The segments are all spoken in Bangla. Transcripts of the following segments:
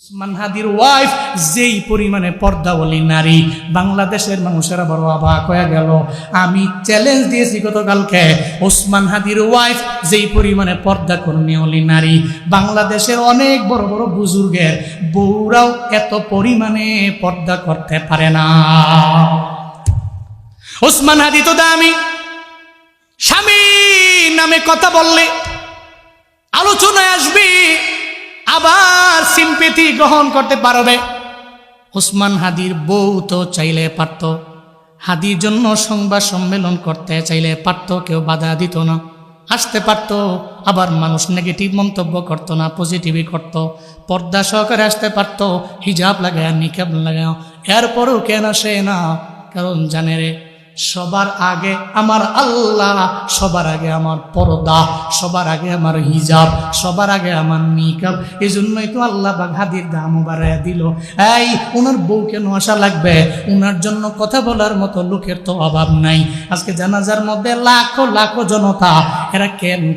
ওসমান হাদির ওয়াইফ যেই পরিমাণে পর্দাওয়ালী নারী, বাংলাদেশের মানুষেরা বড় অবাক হয়ে গেল। আমি চ্যালেঞ্জ দিয়েছি গতকালকে, ওসমান হাদির ওয়াইফ যেই পরিমাণে পর্দা কর্মীওয়ালী নারী, বাংলাদেশের অনেক বড় বড় বুজুর্গের বউরাও এত পরিমাণে পর্দা করতে পারে না। ওসমান হাদি তো দামি, স্বামী নামে কথা বললে আলোচনায় আসবে, আবার সিম্পেথি গ্রহণ করতে পারবে। ওসমান হাদির বউ তো চাইলে পারত, হাদির জন্য সংবাদ সম্মেলন করতে চাইলে পারত, কেউ বাধা দিত না, আসতে পারত। আবার মানুষ নেগেটিভ মন্তব্য করতো না, পজিটিভই করত। পর্দা সহকারে আসতে পারত, হিজাব লাগায় নিকাব লাগায়। এরপরও কেন আসে না? কারণ জানে রে, সবার আগে আমার আল্লাহ, সবার আগে আমার পর্দা, সবার আগে আমার হিজাব, সবার আগে আমার নিকাব। এই জন্যই তো আল্লাহ পাক হাদির দাম বাড়াইয়া দিল। এই ওনার বউ কেন আসা লাগবে? ওনার জন্য কথা বলার মতো লোকের তো অভাব নাই। আজকে জানাজার মধ্যে লাখো লাখো জনতা, এরা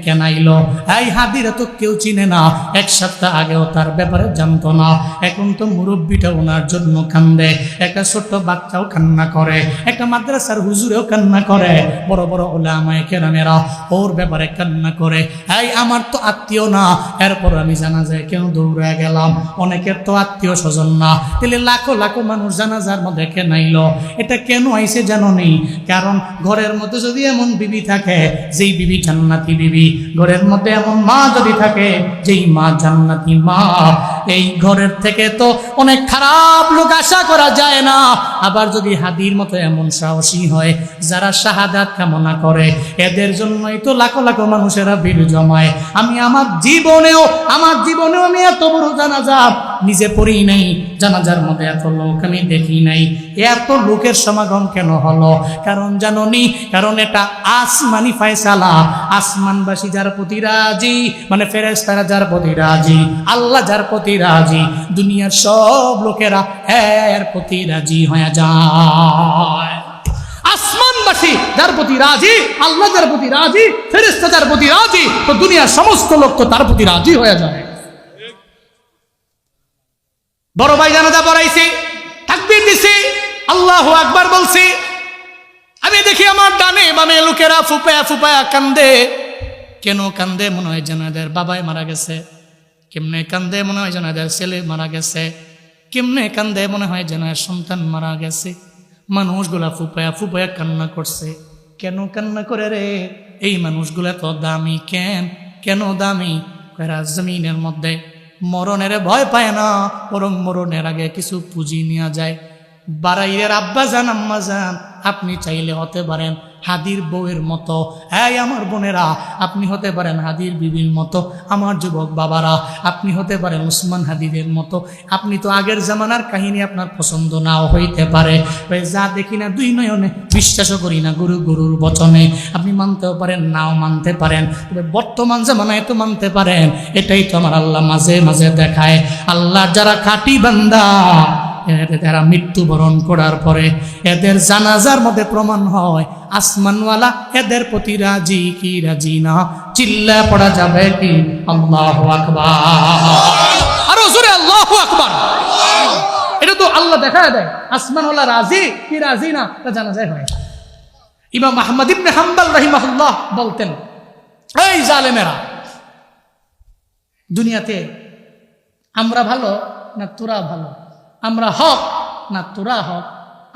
কেন আইলো? এই হাদিরা তো কেউ চিনে না, এক সপ্তাহ আগেও তার ব্যাপারে জানতো না। এখন তো মুরব্বীটা ওনার জন্য কান্দে, একটা ছোট্ট বাচ্চাও কান্না করে, একটা মাদ্রাসার হুজুরেও কান্না করে, বড় বড় ওলামায়ে কেরামেরা ওর ব্যাপারে কান্না করে। এই আমার তো আত্মীয় না, এরপর আমি জানাজায় কেন দৌড়ে গেলাম? অনেকের তো আত্মীয় স্বজন না, তাহলে লাখো লাখো মানুষ জানাজার মধ্যে কেন আইলো? এটা কেন আইছে জানো নেই? কারণ ঘরের মধ্যে যদি এমন বিবি থাকে যেই বিবি জান্নাতি বিবি, ঘরের মধ্যে এমন মা যদি থাকে যেই মা জান্নাতি মা, এই ঘরের থেকে তো অনেক খারাপ লোক আশা করা যায় না। আবার যদি হাদির মতো এমন সাহসী হয় যারা শাহাদাত কামনা করে, এদের জন্যই তো লাখো লাখো মানুষেরা ভিড় জমায়। আমি আমার জীবনেও আমি এত বড় জানাজা নিজে পড়ি নাই, জানাজার মধ্যে এত লোক আমি দেখি নাই। এত লোকের সমাগম কেন হলো? কারণ জানোনি, কারণ এটা আসমানি ফয়সালা। আসমানবাসী যার প্রতি রাজি, মানে ফেরেশতারা যার প্রতি রাজি, আল্লাহ যার প্রতি রাজি, দুনিয়ার সব লোকেরা এর প্রতি রাজি হয়ে যায়। আসমানবাসী যার প্রতি রাজি, আল্লাহ যার প্রতি রাজি, ফেরেশতা যার প্রতি রাজি, তো দুনিয়ার সমস্ত লোক তো তার প্রতি রাজি হয়ে যায়। বড় ভাই জানাজা পড়াইছি, তাকবীর দিছি, আল্লাহু আকবার বলছি। আমি দেখি আমার ডানে বামে লোকেরা ফুপায়া ফুপায়া কান্দে। কেন কান্দে? মনে হয় যেন এদের বাবাই মারা গেছে। কেমনে কান্দে? মনে হয় যেন এদের ছেলে মারা গেছে। কেমনে কান্দে? মনে হয় যেন এর সন্তান মারা গেছে। মানুষগুলা ফুপায়া ফুপায়া কান্না করছে। কেন কান্না করে রে? এই মানুষগুলা তো দামি। কেন দামি? জমিনের মধ্যে মরণের ভয় পায় না, বরং মরণের আগে কিছু পুঁজি নেওয়া যায়। বাড়াইয়ের আব্বা যান আম্মা যান, আপনি চাইলে হতে পারেন হাদির বউয়ের মতো। এই আমার বোনেরা, আপনি হতে পারেন হাদির বিবির মতো। আমার যুবক বাবারা, আপনি হতে পারেন ওসমান হাদিদের মতো। আপনি তো আগের জামানার কাহিনী আপনার পছন্দ নাও হইতে পারে, যা দেখি না দুই নয়নে, বিশ্বাসও করি না গুরুর বচনে। আপনি মানতেও পারেন, নাও মানতে পারেন, তবে বর্তমান জামানায় তো মানতে পারেন। এটাই তো আমার আল্লাহ মাঝে মাঝে দেখায়। আল্লাহ যারা খাঁটি বান্দা, এরা মৃত্যুবরণ করার পরে এদের জানাজার মধ্যে প্রমাণ হয় আসমানওয়ালা এদের প্রতি রাজি কি রাজি না। চিল্লা পড়া যাবে কি আল্লাহু আকবার? আরো জোরে আল্লাহু আকবার। এটা তো আল্লাহ দেখায় দেয়, আসমানওয়ালা রাজি কি রাজি না, তা জানা যায় হয়। ইমাম আহমদ ইবনে হাম্বল রাহিমাহুল্লাহ বলতেন, এই জালেমেরা, দুনিয়াতে আমরা ভালো না তোরা ভালো, আমরা হক না তোরা হক,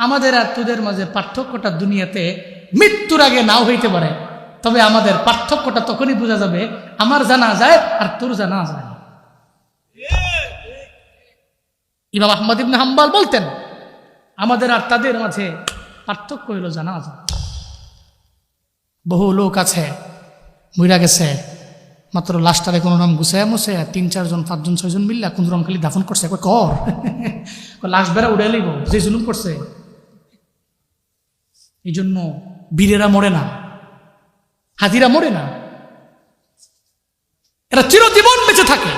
আমাদের আর তোদের মাঝে পার্থক্যটা দুনিয়াতে মৃত্যুর আগে নাও হইতে পারে, তবে আমাদের পার্থক্যটা তখনই বোঝা যাবে আমার জানা যায় আর তোর জানা যায়। ইমাম আহমদ ইবনে হাম্বল বলতেন, আমাদের আর তাদের মাঝে পার্থক্য হইল জানা যায়। বহু লোক আছে মইরা গেছে, মাত্র লাশটারে কোনো রকম গুছায় মুছে 3-4 জন 5 জন 6 জন মিল্লা কোন রকম খালি দাফন করছে। কর লাশ বেড়া উড়ে লিব, যে জুলুম করছে। এই জন্য বীরেরা মরে না, হাজিরা মরে না, এরা চিরজীবন বেঁচে থাকে।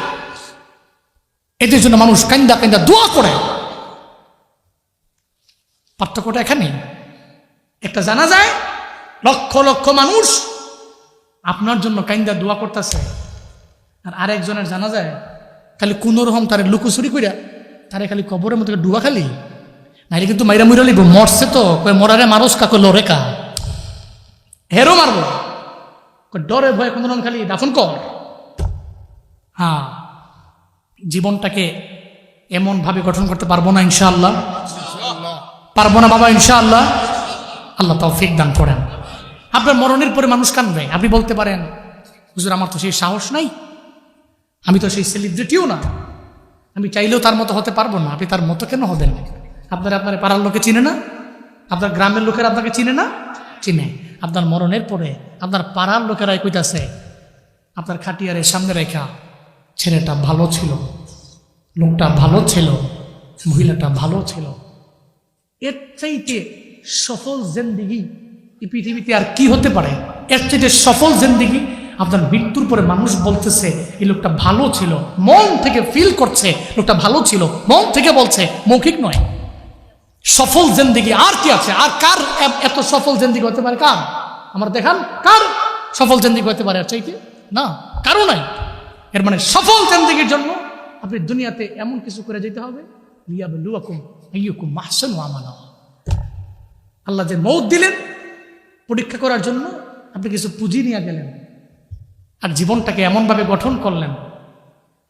এদের জন্য মানুষ কান্দা কান্দা দোয়া করে। পার্থক্যটা এখানে, একটা জানা যায় লক্ষ লক্ষ মানুষ আপনার জন্য কান্দা দোয়া করতেছে, আর আরেকজনের জানা যায় খালি কোনো রকম তারে লুকোচুরি কইরা তারে খালি কবরের মতো ডুবা খালি, নাইলে কিন্তু মাইরা মুইরা লিব। মরছে তো কয় মরারে মারস কাকে লরেকা হেরো মারবো, ডরে ভয়ে কোনো রকম খালি দাফন কর। হ্যাঁ, জীবনটাকে এমন ভাবে গঠন করতে পারবো না ইনশাআল্লাহ, পারবো না বাবা ইনশাআল্লাহ। আল্লাহ তৌফিক দান করেন। আপনার মরণের পরে মানুষ কাঁদবে, আপনি বলতে পারেন হুজুর আমার তো সেই সাহস নাই, আমি তো সেই সেলিব্রিটিও না, আমি চাইলেও তার মতো হতে পারবো না। আপনি তার মতো কেন হবেন? আপনার পাড়ার লোকে চিনে না, আপনার গ্রামের লোকেরা আপনাকে চিনে না? চিনে। আপনার মরণের পরে আপনার পাড়ার লোকেরাই কইতাছে আপনার খাটিয়ারের সামনে রেখা, ছেলেটা ভালো ছিল, লোকটা ভালো ছিল, মহিলাটা ভালো ছিল। এর চাইতে সফল জিন্দেগি এই পৃথিবীতে আর কি হতে পারে? এর চাইতে সফল জিন্দেগি আপনার মৃত্যুর পরে মানুষ বলতেছে এই লোকটা ভালো ছিল, মন থেকে ফিল করছে লোকটা ভালো ছিল, মন থেকে বলছে, মৌখিক নয়। সফল জিন্দেগি আর কি আছে? আর কার এত সফল জিন্দেগি হতে পারে? কার আমার দেখান, কার সফল জিন্দেগি হতে পারে? আর চাইতে না, কারো নাই। এর মানে সফল জিন্দেগির জন্য আপনি দুনিয়াতে এমন কিছু করে যেতে হবে, লিয়াবলুয়াকুম আইয়ুকুম আহসানু আমালা। আল্লাহ যে মৌত দিলেন পরীক্ষা করার জন্য, আপনি কিছু পুঁজি নিয়ে গেলেন আর জীবনটাকে এমনভাবে গঠন করলেন,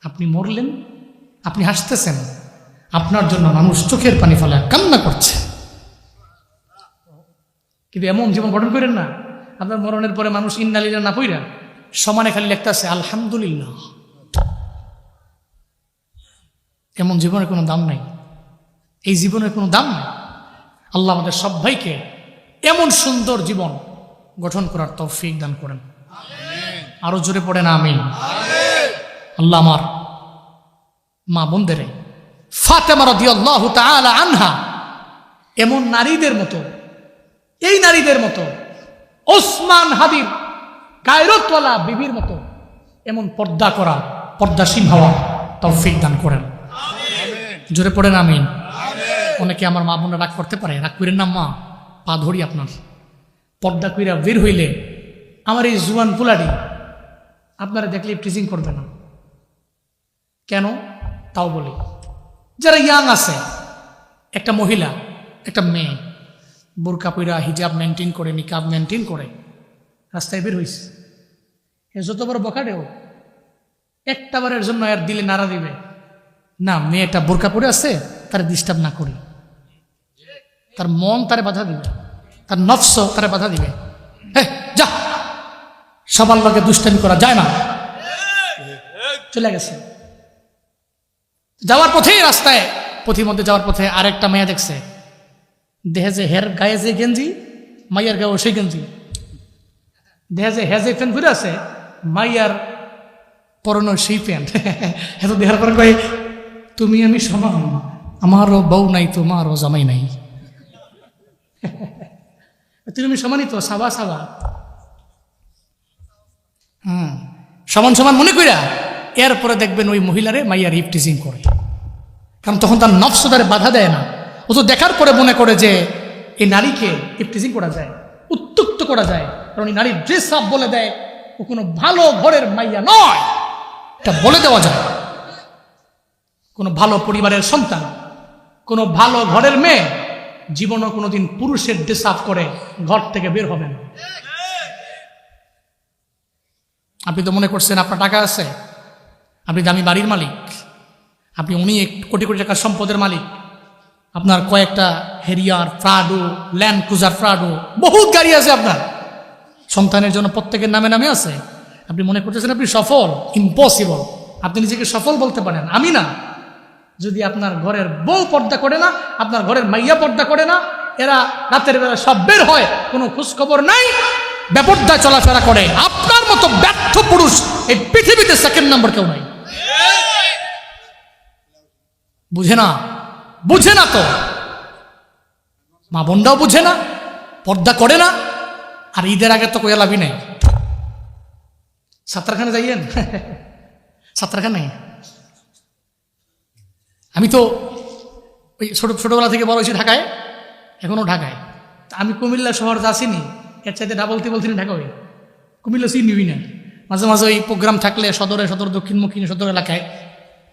আপনি মরলেন, আপনি হাসতেছেন, আপনার জন্য মানুষ চোখের পানি ফেলে কান্না করছে। কিন্তু এমন জীবন গঠন করেন না, আপনার মরণের পরে মানুষ ইন্নালিল্লাহ না পইরা সমানে খালি লিখতেছে আলহামদুলিল্লাহ। এমন জীবনের কোনো দাম নাই, এই জীবনের কোনো দাম নাই। আল্লাহ আমাদের সবাইকে এমন সুন্দর জীবন গঠন করার তৌফিক দান করেন। আরো জোরে পড়েন আমিন। আল্লাহ আমার মা বোনদেরে ফাতেমা রাদিয়াল্লাহু তাআলা আনহা এমন নারীদের মতো, এই নারীদের মতো, ওসমান হাদির গায়রতওয়ালা বিবির মতো এমন পর্দা করা, পর্দাসীন হওয়া তৌফিক দান করেন। জোরে পড়েন আমিন। অনেকে আমার মা বোনরা রাগ করতে পারে, রাগ করেন না মা, পা ধরি আপনার। পর্দা কইরা বের হইলে আমার এই জুয়ান পুলাডি আপনারা দেখলে টিজিং করবে না কেন? তাও বলি, যারা ইয়াং আছে, একটা মহিলা, একটা মেয়ে বোরকা পইরা হিজাব মেনটেন করে, নিকাব মেনটেন করে রাস্তায় বের হইছে, এ যত বড় বকাটেও একটা বারের জন্য আর দিলে নাড়া দিবে না, মেয়েটা বোরকা পরে আছে তার ডিস্টার্ব না করি, তার মন তারে বাধা দিবে, তার নফস তারে বাধা দিবে। হ্যাঁ যা, সবার লোকে দুষ্টামি করা যায় না। চলে গেছে, যাওয়ার পথেই রাস্তায় পথিমধ্যে যাওয়ার পথে আরেকটা মেয়ে দেখছে, দেহে যে হের গায়ে যে গেঞ্জি, মাইয়ার গায়ে সেই গেঞ্জি, দেহে যে হেজে প্যান্ট ঘুরে আছে, মাইয়ার পরনো সেই প্যান্ট। এত দেহার পরে কয়ে তুমি আমি সমান, আমারও বউ নাই তোমারও জামাই নাই, তুমি আমি সমানই তো, সাবা সাবা। সমান সমান মনে কইরা এরপরে দেখবেন ওই মহিলারে মাইয়ার ইফটিজিং করে, কারণ তখন তার নফস তারে বাধা দেয় না। ও তো দেখার পরে মনে করে যে এই নারীকে ইফটিজিং করা যায়, উত্তক্ত করা যায়, কারণ এই নারীর ড্রেস আপ বলে দেয় ও কোনো ভালো ঘরের মাইয়া নয়, এটা বলে দেওয়া যায়। কোনো ভালো পরিবারের সন্তান, কোনো ভালো ঘরের মেয়ে জীবনও কোনোদিন পুরুষের ড্রেস আপ করে ঘর থেকে বের হবে না। আপনি তো মনে করছেন আপনার টাকা আছে, আপনি দামি বাড়ির মালিক, আপনি অনেক কোটি কোটি টাকার সম্পদের মালিক, আপনার কয়েকটা Harrier, Prado, land cruiser Prado, বহুত গাড়ি আছে আপনার, সন্তানের জন্য প্রত্যেকের নামে নামে আছে। আপনি মনে করতেছেন আপনি সফল? ইম্পসিবল। আপনি নিজেকে সফল বলতে পারেন, আমি না। যদি আপনার ঘরের বউ পর্দা করে না, আপনার ঘরের মাইয়া পর্দা করে না, এরা রাতের বেলা সব বের হয়, কোনো খোঁজ খবর নাই, বেপর্দায় চলাফেরা করে, আপনার মতো ব্যর্থ পুরুষ এই পৃথিবীতে সেকেন্ড নাম্বার কেউ নাই। বুঝে না, বুঝে না তো, মা বোনরাও বুঝে না, পর্দা করে না। আর ঈদের আগে তো কোয়া লাভই নেই। ছাত্রখানে যাইয়েন, ছাত্রখানে আমি তো ওই ছোটবেলা থেকে বড় হয়েছি ঢাকায়, এখনো ঢাকায়। আমি কুমিল্লা শহর যাচ্ছিনি, এর চাইতে ডাবল ত্রিবল তিনি ঢাকা হই, কুমিল্লা চিনিবি না। মাঝে মাঝে ওই প্রোগ্রাম থাকলে সদর দক্ষিণমুখী সদর এলাকায়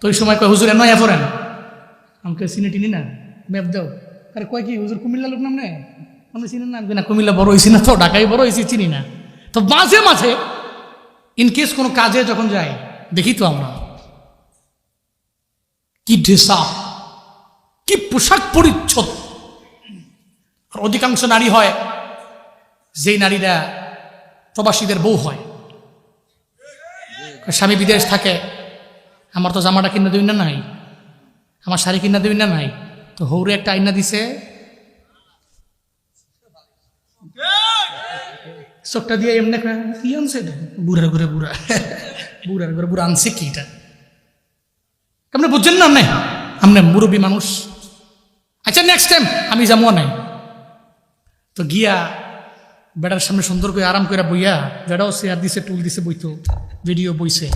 তো ওই সময় কয় হুজুর নয় এফরেন আমাকে চিনি টিনি না ম্যাপ দাও। আরে কয় কি হুজুর কুমিল্লা লোক নাম নেই আমি চিনি না, না কুমিল্লা বড় হয়েছি না তো ঢাকায় বড় হয়েছি চিনি না। তো মাঝে মাঝে ইনকেস কোনো কাজে যখন যাই দেখি তো আমরা কি ড্রেস আপ, কি পোশাক পরিচ্ছদ। আর অধিকাংশ নারী হয় যেই নারীরা প্রবাসীদের বউ হয়, স্বামী বিদেশ থাকে, আমার তো জামাটা কিনা দিই না নাই, আমার শাড়ি কিনা দিই না নাই, তো হৌরে একটা আইনা দিছে, চোখটা দিয়ে এমনি কি আনছে বুড়ার ঘুরে বুড়া বুড়ার ঘুরে বুড়া আনছে কি এটা আপনি বুঝছেন না? আপনি মুরব্বী মানুষ। আচ্ছা নেক্সট টাইম আমি যাবো নাই। তো গিয়া বেটার সামনে সুন্দর করে আরাম করে বইয়া, বেটাও চেয়ার দিছে টুল দিছে বইতো, ভিডিও বইছে।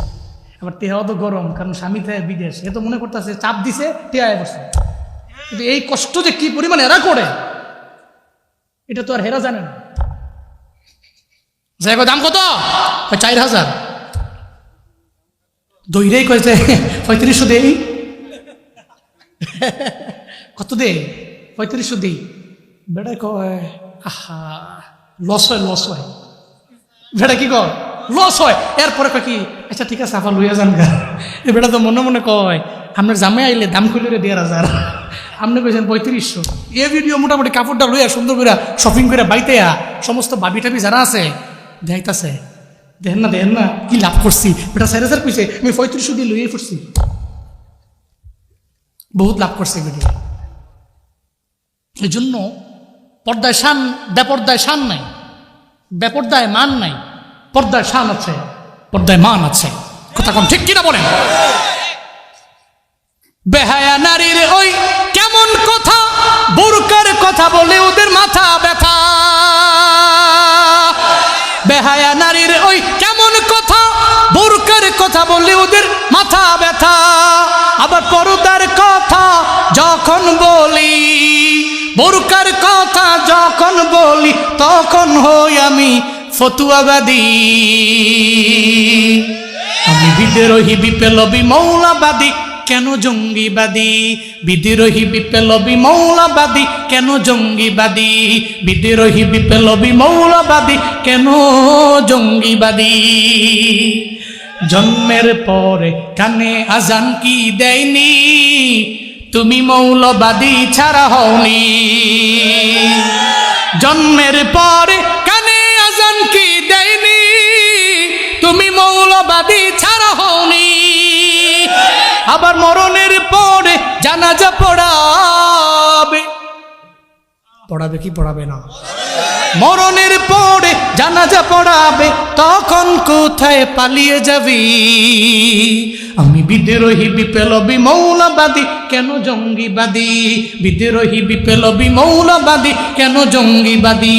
আবার তেহাও তো গরম, কারণ স্বামী থেকে বিদেশ, এ তো মনে করতেছে চাপ দিছে টেয়ায় বসে। কিন্তু এই কষ্ট যে কি পরিমাণ এরা করে এটা তো আর হেরা জানে না। যাই দাম কত? 4,000। দইরেই কয়েছে 3500 দেই। কত দে? 3500 দেই। বেটাই কয় আহা লস হয়। বেটা কি কয় লস হয়। এরপরে কয় কি আচ্ছা ঠিক আছে আপা লইয়া যান গা। বেটা তো মনে মনে কয় আপনার জামে আইলে দাম খুলে 1,500, আপনি কইছেন 3500। এ ভিডিও মোটামুটি কাপড়টা লইয়া সুন্দর করে শপিং করে বাইতে সমস্ত বাবি টাবি যারা আছে দেখাইতেছে, দেখেন না কি লাভ করছি। বেটা 4,000 কইছে, আমি 3500 দিয়ে লইয়াই পড়ছি, বহুত লাভ করছে ভিডিও। এই জন্য পর্দায় শান বেপর্দায় শান নাই, বেপর্দায় মান নাই, পর্দায় শান আছে, পর্দায় মান আছে। কথা কোন ঠিক কিনা বলেন? বেহায়া নারীর ওই কেমন কথা, বুরকার কথা বলে ওদের মাথা ব্যথা। বেহায়া নারীর ওই কেমন কথা, বুরকার কথা বলে ওদের মাথা ব্যথা। আবার পর্দার কথা যখন বলি, বুরকার কথা যখন বলি, তখন হই আমি ফতুয়াবাদী। আমি বিদ্রোহী বিপ্লবী মৌলবাদী, কেন জঙ্গিবাদী? বিদ্রোহী বিপ্লবী মৌলবাদী, কেন জঙ্গিবাদী? বিদ্রোহী বিপ্লবী মৌলবাদী, কেন জঙ্গিবাদী? জন্মের পরে কানে আজান কি দেয়নি, তুমি মৌলবাদী ছাড়া হওনি। জন্মের পরে কানে আজান কি দেয়নি, তুমি মৌলবাদী ছাড়া হওনি। আবার মরণের পরে জানাজা পড়াবে কি পড়াবে না? মরণের পরে জানাজা পড়াবে, তখন কোথায় পালিয়ে যাবি? আমি বিদ্রোহী বিপ্লবী মৌলবাদী, কেন জঙ্গিবাদী? বিদ্রোহী বিপ্লবী মৌলবাদী, কেন জঙ্গিবাদী?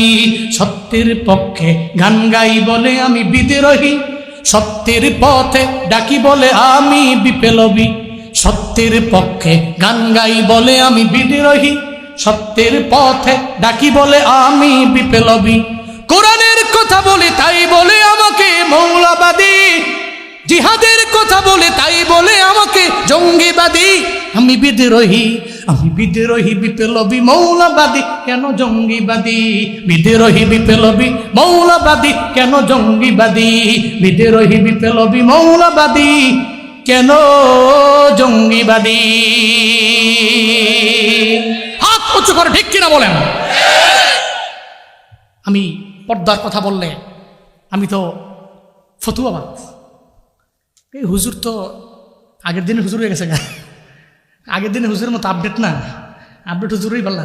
সত্যের পক্ষে গান গাই বলে আমি বিদ্রোহী, সত্যের পথে ডাকি বলে আমি বিপ্লবী। সত্যের পক্ষে গান গাই বলে আমি বিদ্রোহী, সত্যের পথে ডাকি বলে আমি বিপ্লবী। কোরআনের কথা বলে তাই বলে আমাকে মৌলবাদী, জিহাদের কথা বলে তাই বলে আমাকে জঙ্গিবাদী। আমি বিদ্রোহী বিপ্লবী মৌলবাদী, কেন জঙ্গিবাদী? বিদ্রোহী বিপ্লবী মৌলবাদী, কেন জঙ্গিবাদী? বিদ্রোহী বিপ্লবী মৌলবাদী, কেন জঙ্গিবাদী? হাত উঁচু করে ঠিক কিনা বলেন? আমি পর্দার কথা বললে আমি তো ফতুয়াবাদ। এই হুজুর তো আগের দিনে হুজুর হয়ে গেছে গা। আগের দিনে হুজুরের মতো আপডেট না, আপডেট হুজুরই পাল্লা।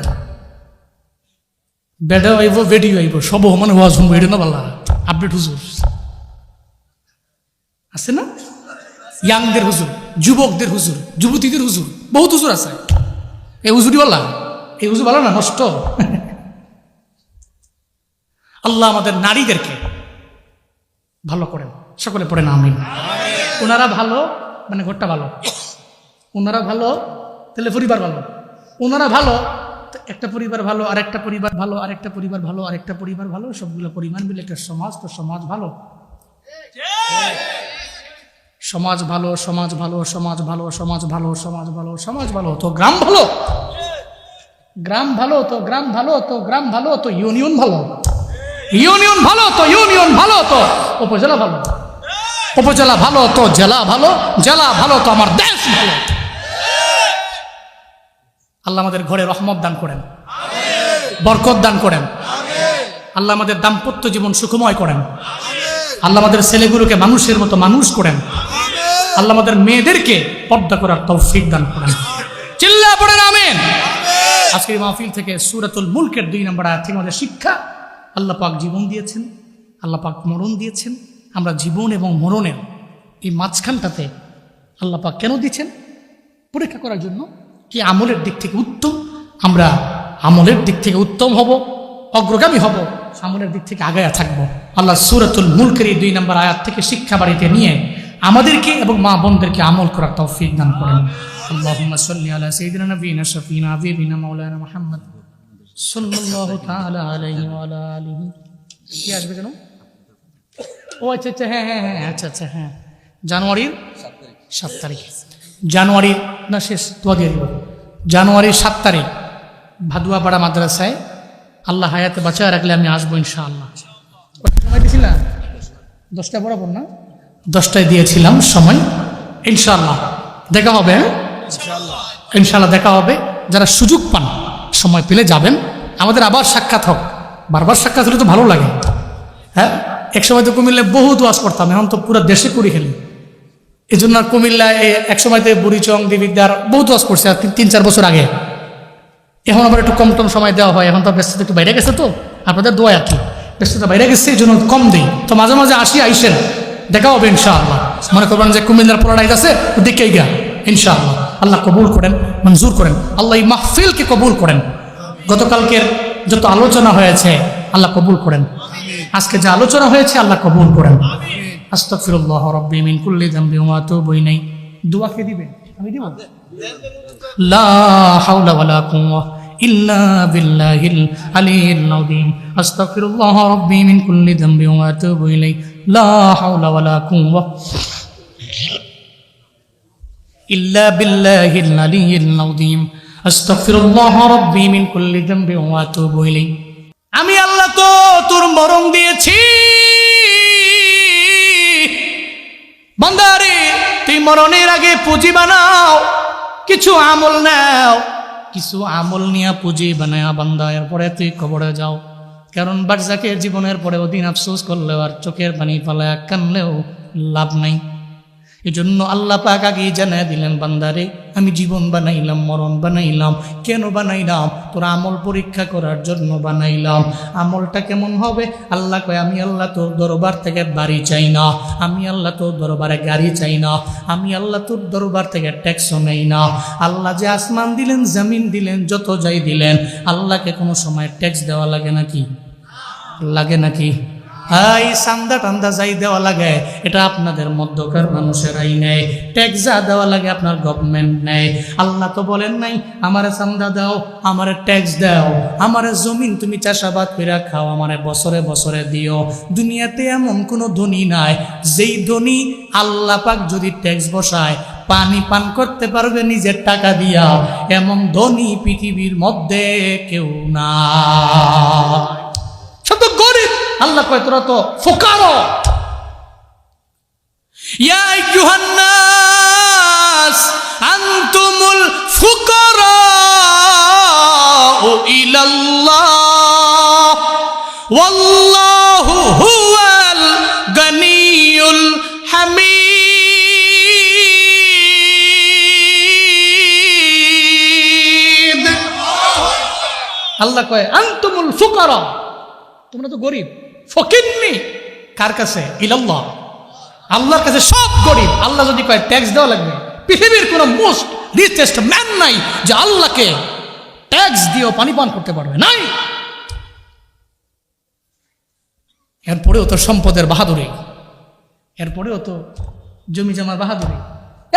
বেডা আইব বেডিও আইব সব মানে ওয়াজ শুনবো, এটা না পাল্লা আপডেট হুজুর আছে না? ইয়াংদের হুজুর, যুবকদের হুজুর, যুবতীদের হুজুর, বহুত হুজুর আছে। এই হুজুরই পাল্লা, এই হুজুর ভালো না নষ্ট। আল্লাহ আমাদের নারীদেরকে ভালো করেন, সকলে পড়েন আমিন। ওনারা ভালো মানে ঘরটা ভালো, ওনারা ভালো তাহলে পরিবার ভালো, ওনারা ভালো একটা পরিবার ভালো, আরেকটা পরিবার ভালো, আরেকটা পরিবার ভালো, আরেকটা পরিবার ভালো, সবগুলো পরিমাণ মিলে একটা সমাজ, তো সমাজ ভালো। সমাজ ভালো, সমাজ ভালো, সমাজ ভালো, সমাজ ভালো, সমাজ ভালো, সমাজ ভালো তো গ্রাম ভালো, গ্রাম ভালো তো গ্রাম ভালো তো গ্রাম ভালো তো ইউনিয়ন ভালো, ইউনিয়ন ভালো তো ইউনিয়ন ভালো তো উপজেলা ভালো, উপজেলা ভালো তো জেলা ভালো, জেলা ভালো তো আমার দেশ ভালো। আল্লাহ আমাদের ঘরে রহমত দান করেন, বরকত দান করেন। আল্লাহ আমাদের দাম্পত্য জীবন সুখময় করেন। আল্লাহ আমাদের ছেলেগুলোকে মানুষের মতো মানুষ করেন। আল্লাহ আমাদের মেয়েদেরকে পর্দা করার তৌফিক দান করেন। চিল্লা পড়েন আমিন। আজকের মাহফিল থেকে সূরাতুল মুলকের 2 নম্বর আয়াত থেকে আমাদের শিক্ষা, আল্লাহ পাক জীবন দিয়েছেন, আল্লাহ পাক মরণ দিয়েছেন। আমরা জীবন এবং মরণের এই মাঝখানটাতে আল্লাহ পাক কেন দিয়েছেন? পরীক্ষা করার জন্য, কি আমলের দিক থেকে উত্তম, আমরা আমলের দিক থেকে উত্তম হব, অগ্রগামী হব, আমলের দিক থেকে আগায়া থাকবো। আল্লাহ সূরাতুল মুলকের এই 2 নম্বর আয়াত থেকে শিক্ষা বাড়িতে নিয়ে আমাদেরকে এবং মা বোনদেরকে আমল করার তৌফিক দান করেন। আল্লাহুম্মা সাল্লি আলা সাইয়্যিদিনা নাবিয়িনা শাফিনা হাবিবিনা মাওলানা মুহাম্মদ সাল্লাল্লাহু তাআলা আলাইহি ওয়া আলা আলিহি। কি আসবে কেন? ও আচ্ছা আচ্ছা, হ্যাঁ হ্যাঁ হ্যাঁ, আচ্ছা আচ্ছা, হ্যাঁ, জানুয়ারির 7 তারিখ, জানুয়ারির না শেষ, দোয়া দিয়ে দিব, জানুয়ারির 7 তারিখ ভাদুয়াপাড়া মাদ্রাসায় আল্লাহ হায়াতে বাঁচায় রাখলে আমি আসবো ইনশাআল্লাহ। সময় দিয়েছিলাম 10টা বরাবর না, 10টায় দিয়েছিলাম সময়। ইনশাআল্লাহ দেখা হবে, ইনশাআল্লাহ দেখা হবে। যারা সুযোগ পান সময় পেলে যাবেন, আমাদের আবার সাক্ষাৎ হোক। বারবার সাক্ষাৎ হলে তো ভালো লাগে। হ্যাঁ, এক সময় তো কুমিল্লায় বহুত ওয়াজ করতাম, এখন তো পুরো দেশে করি খেলি। এই জন্য কুমিল্লায় এক সময়তে বুড়িচং দেবিদ্যার বহুত ওয়াজ করছে 3-4 বছর আগে। এখন আবার একটু কম টম সময় দেওয়া হয়, এখন তো ব্যস্ততা একটু বাইরে গেছে, তো আপনাদের দোয়া আর কি, ব্যস্ততা বাইরে গেছে, এই জন্য কম দিই। তো মাঝে মাঝে আইসেন, দেখা হবে ইনশাআল্লাহ। মনে করবেন যে কুমিল্লার পোলারাই আছে, দেখেই গা ইনশাআল্লাহ। আল্লাহ কবুল করেন, মঞ্জুর করেন, আল্লাহ এই মাহফিলকে কবুল করেন। গতকালকের যত আলোচনা হয়েছে আল্লাহ কবুল করেন, আজকে যে আলোচনা হয়েছে আল্লাহ কবুল করেন। আস্তাগফিরুল্লাহ রাব্বি মিন কুল্লি যামবি ওয়া আতুবু ইলাইহি। দোয়া কে দিবেন? আমি দিব। লা হাওলা ওয়ালা কুওয়াতা ইল্লা বিল্লাহিল আলিয়্যিল আযীম। আস্তাগফিরুল্লাহ রাব্বি মিন কুল্লি যামবি ওয়া আতুবু ইলাইহি। লা হাওলা ওয়ালা কুওয়াতা ইল্লা বিল্লাহিল আলিয়্যিল আযীম। আস্তাগফিরুল্লাহ রাব্বি মিন কুল্লি যামবি ওয়া আতুবু ইলাইহি। আমি আল্লাহ তো তোর মরণ দিয়েছি, বান্দারে তুই মরণের আগে পুঁজি বানাও, কিছু আমল নাও, কিছু আমল নিয়ে পুঁজি বানায়া বান্দা, এরপরে তুই কবরে যাও। কারণ বারজাকের জীবনের পরে ওদিন আফসোস করলেও আর চোখের পানি ফালায়া কানলেও লাভ নাই। এই জন্য আল্লাহ পাক আগেই জানায় দিলেন, বান্দারে আমি জীবন বানাইলাম, মরণ বানাইলাম। কেন বানাইলাম? তোর আমল পরীক্ষা করার জন্য বানাইলাম। আমলটা কেমন হবে? আল্লাহ কয়, আমি আল্লাহ তোর দরবার থেকে বাড়ি চাই না, আমি আল্লাহ তোর দরবারে গাড়ি চাই না, আমি আল্লাহ তোর দরবার থেকে ট্যাক্সও নেই না। আল্লাহ যে আসমান দিলেন, জমিন দিলেন, যত যাই দিলেন, আল্লাহকে কোনো সময় ট্যাক্স দেওয়া লাগে নাকি? লাগে নাকি? এই চান্দা টান্দা যাই দেওয়া লাগে, এটা আপনাদের মধ্যকার মানুষেরাই নেয়। ট্যাক্স যা দেওয়া লাগে আপনার গভর্নমেন্ট নেয়। আল্লাহ তো বলেন নাই আমারে চান্দা দাও, আমারে ট্যাক্স দাও, আমারে জমিন তুমি চাষাবাদ করে খাও, আমারে বছরে বছরে দিও। দুনিয়াতে এমন কোনো ধনী নাই যেই ধনী আল্লাহ পাক যদি ট্যাক্স বসায় পানি পান করতে পারবে নিজের টাকা দিয়া, এমন ধনী পৃথিবীর মধ্যে কেউ না। সব তো গরিব। আল্লাহ কয় তোরা তো ফুকারা। ইয়া আইয়ুহান নাস আনতুমুল ফুকারা ইলাল্লাহ ওয়াল্লাহু হুয়াল গানিয়ুল হামিদ। আল্লাহ কয় আনতুমুল ফুকারা, তোমরা তো গরিব। ফকিরনি কার কাছে? ইলাল্লাহ, আল্লাহর কাছে সব গরিব। আল্লাহ যদি কয় ট্যাক্স দেওয়া লাগবে, পৃথিবীর কোনো মোস্ট রিচেস্ট ম্যান নাই যে আল্লাহকে ট্যাক্স দিয়েও পানি পান করতে পারবে, নাই। এরপরেও তো সম্পদের বাহাদুরি, এরপরেও তো জমি জমার বাহাদুরি,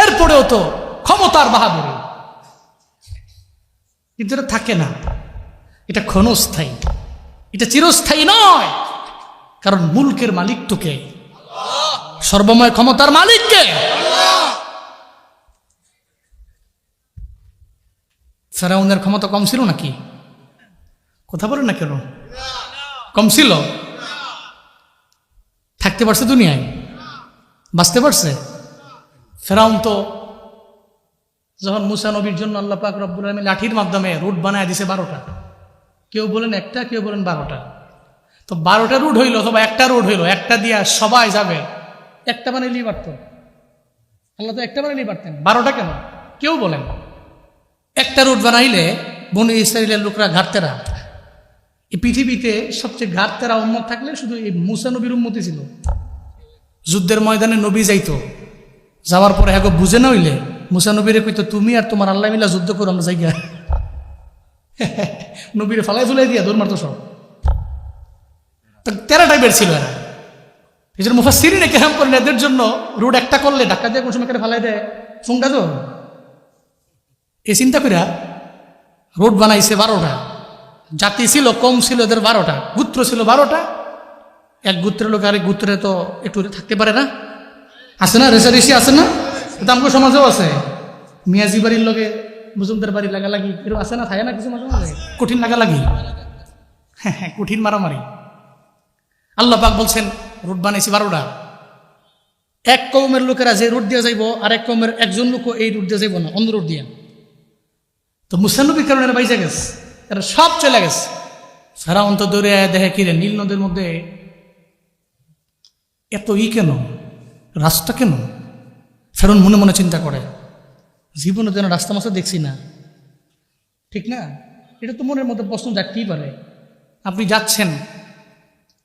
এরপরেও তো ক্ষমতার বাহাদুরি, কিন্তু এটা থাকে না। এটা ক্ষণস্থায়ী, এটা চিরস্থায়ী নয়। কারণ মুলকের মালিক তো কে? সর্বময় ক্ষমতার মালিক কে? ফেরাউনের ক্ষমতা কম ছিল নাকি? কথা বলেন না কেন? কম ছিল? থাকতে পারছে দুনিয়ায়? বাঁচতে পারছে? ফেরাউন তো যখন মুসা নবীর জন্য আল্লাহ পাক রব্বুল আলামিন লাঠির মাধ্যমে রুট বানায় দিছে 12টা, কেউ বলেন একটা, কেউ বলেন 12টা। তো 12টা রুট হইলো অথবা একটা রুট হইলো, একটা দিয়া সবাই যাবে, একটা বানাইলেই পারত। আল্লাহ তো একটা বানাইলেই পারতেন, 12টা কেন? কেউ বলেন একটা রুট বানাইলে বনি ইসরাইলের লোকরা ঘাটতেরা, এই পৃথিবীতে সবচেয়ে ঘাটতেরা উম্মত থাকলে শুধু এই মুসা নবীর উম্মতই ছিল। যুদ্ধের ময়দানে নবী যাইতো, যাওয়ার পরে হ্যাঁ বুঝে না হইলে মুসা নবীরে কইতো তুমি আর তোমার আল্লাহ মিলা যুদ্ধ করো, আমরা যাই গা। নবীরে ফালাই ফুলাই দিয়া দৌড় মারতো সব। তেরা টাইপের ছিল এরা। এই জন্য মুফাসসিরিনে কেরাম করেন এদের জন্য রুট একটা করলে ধাক্কা দিয়ে কোন সময় কেটে ফালাই দেয় ফুঙ্গা তো। এই চিন্তা কইরা রোড বানাইছে 12টা। জাতি ছিল কম, ছিল এদের 12টা, গোত্র ছিল 12টা। এক গোত্রের লোক আরেক গোত্রে তো একটু থাকতে পারে না, আছে না? রেসারেসি আছে না? এটা আমাদের সমাজেও আছে। মিয়াজি বাড়ির লোকে মুজুমদার বাড়ি লাগালাগি এরকম আছে না? থাকে না কিছু মাঝে মাঝে কঠিন লাগালাগি, হ্যাঁ কঠিন মারামারি। আল্লাহ পাক বলছেন রুট বানাইছি 12টা। এক কওমের লোকেরা যে রুট দিয়ে যাইব আর এক কওমের একজন লোক এই রুট দিয়ে যাইব না, অন্য রুট দিয়ে। তো মুসা নবীর কারণে এরা বাইজা গেছে, এরা সব চলে গেছে। ফেরাউন তো দৌড়ে দেখে কিরে নীল নদের মধ্যে এত কেন, রাস্তা কেন? ফেরাউন মনে মনে চিন্তা করে জীবনে যেন রাস্তা মাস্তা দেখছি না, ঠিক না? এটা তো মনের মধ্যে প্রশ্ন জাগতেই পারে। আপনি যাচ্ছেন,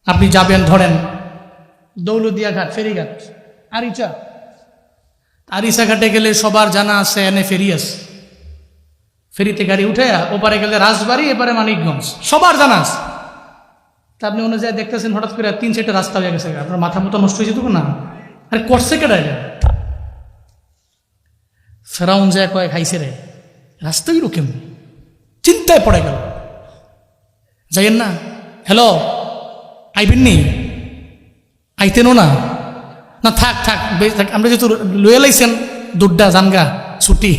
আপনি যাবেন ধরেন দৌলদিয়া ঘাট, ফেরিঘাট, আরিচা ঘাটে গেলে সবার জানা আছে এনে ফেরি আছে, ফেরিতে গাড়ি উঠে ওপারে গেলে রাজবাড়ি, এপারে মানিকগঞ্জ, সবার জানা আছে। তা আপনি অনুযায়ী দেখতেছেন হঠাৎ করে 3-4টা রাস্তা হয়ে গেছে, আপনার মাথা মতো নষ্ট হয়ে যেত না? আরে করছে কেডা এটা? ফেরাউন যায় কয় খাইছে রে, রাস্তাই রুকেম, চিন্তায় পড়ে গেল। যাইয়েন না, হ্যালো আইবেন নি, আইতেনও না, না থাক থাক আমরা যেহেতু লয়ে লাইছেন দুড্ডা জানগা ছুটি,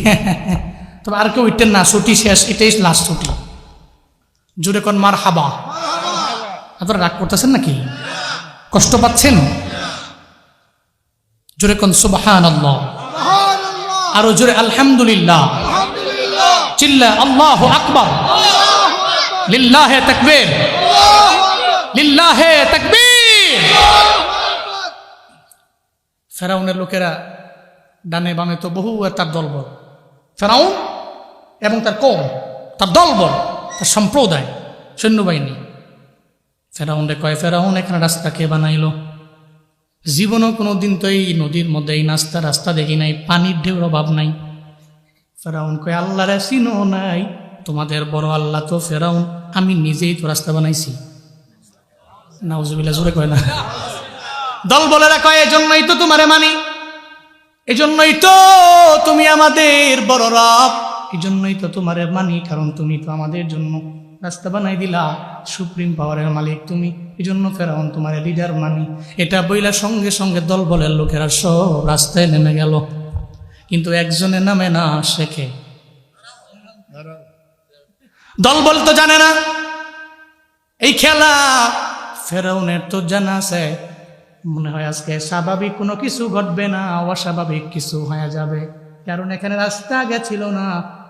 তবে আর কেউ উঠতেন না, ছুটি শেষ, এটাই লাস্ট ছুটি। জোরে কোন মার হাবা। আপনারা রাগ করতেছেন নাকি? কষ্ট পাচ্ছেন? জোরে কোন সুবহানাল্লাহ, আরো জোরে আলহামদুলিল্লাহ, চিল্লা আল্লাহু আকবার, লিল্লাহে তাকবীর, লিল্লাহে তাকবীর। ফেরাউনের লোকেরা ডানে বামে তো বহু তার দলবল, ফেরাউন এবং তার কওম, তার দলবল, তার সম্প্রদায়, সৈন্যবাহিনী। ফেরাউন রে কয় ফেরাউন এখানে রাস্তা কে বানাইলো? জীবনও কোনোদিন তো এই নদীর মধ্যে এই রাস্তা দেখি নাই, পানির ঢেউর অভাব নাই। ফেরাউন কয় আল্লাহ রে চিনো নাই, তোমাদের বড় আল্লাহ তো ফেরাউন, আমি নিজেই তো রাস্তা বানাইছি। নাউজুবিল্লাহ, জোরে কয় না। দল বলেরা কয় এজন্যই তো তোমারে মানি, এজন্যই তো তুমি আমাদের বড় রব, এজন্যই তো তোমারে মানি, কারণ তুমি তো আমাদের জন্য রাস্তা বানাই দিলা, সুপ্রিম পাওয়ারের মালিক তুমি, এজন্য ফেরাউন তোমার লিডার মানি। এটা বইলা সঙ্গে সঙ্গে দল বলের লোকেরা সব রাস্তায় নেমে গেল, কিন্তু একজনে নামে না, শেখে। দল বল তো জানে না এই খেলা, ফেরাউনের তো জানা আছে, মনে হয় আজকে স্বাভাবিক কোনো কিছু ঘটবে না, অস্বাভাবিক কিছু হয়ে যাবে, কারণ এখানে রাস্তা গেছিল না,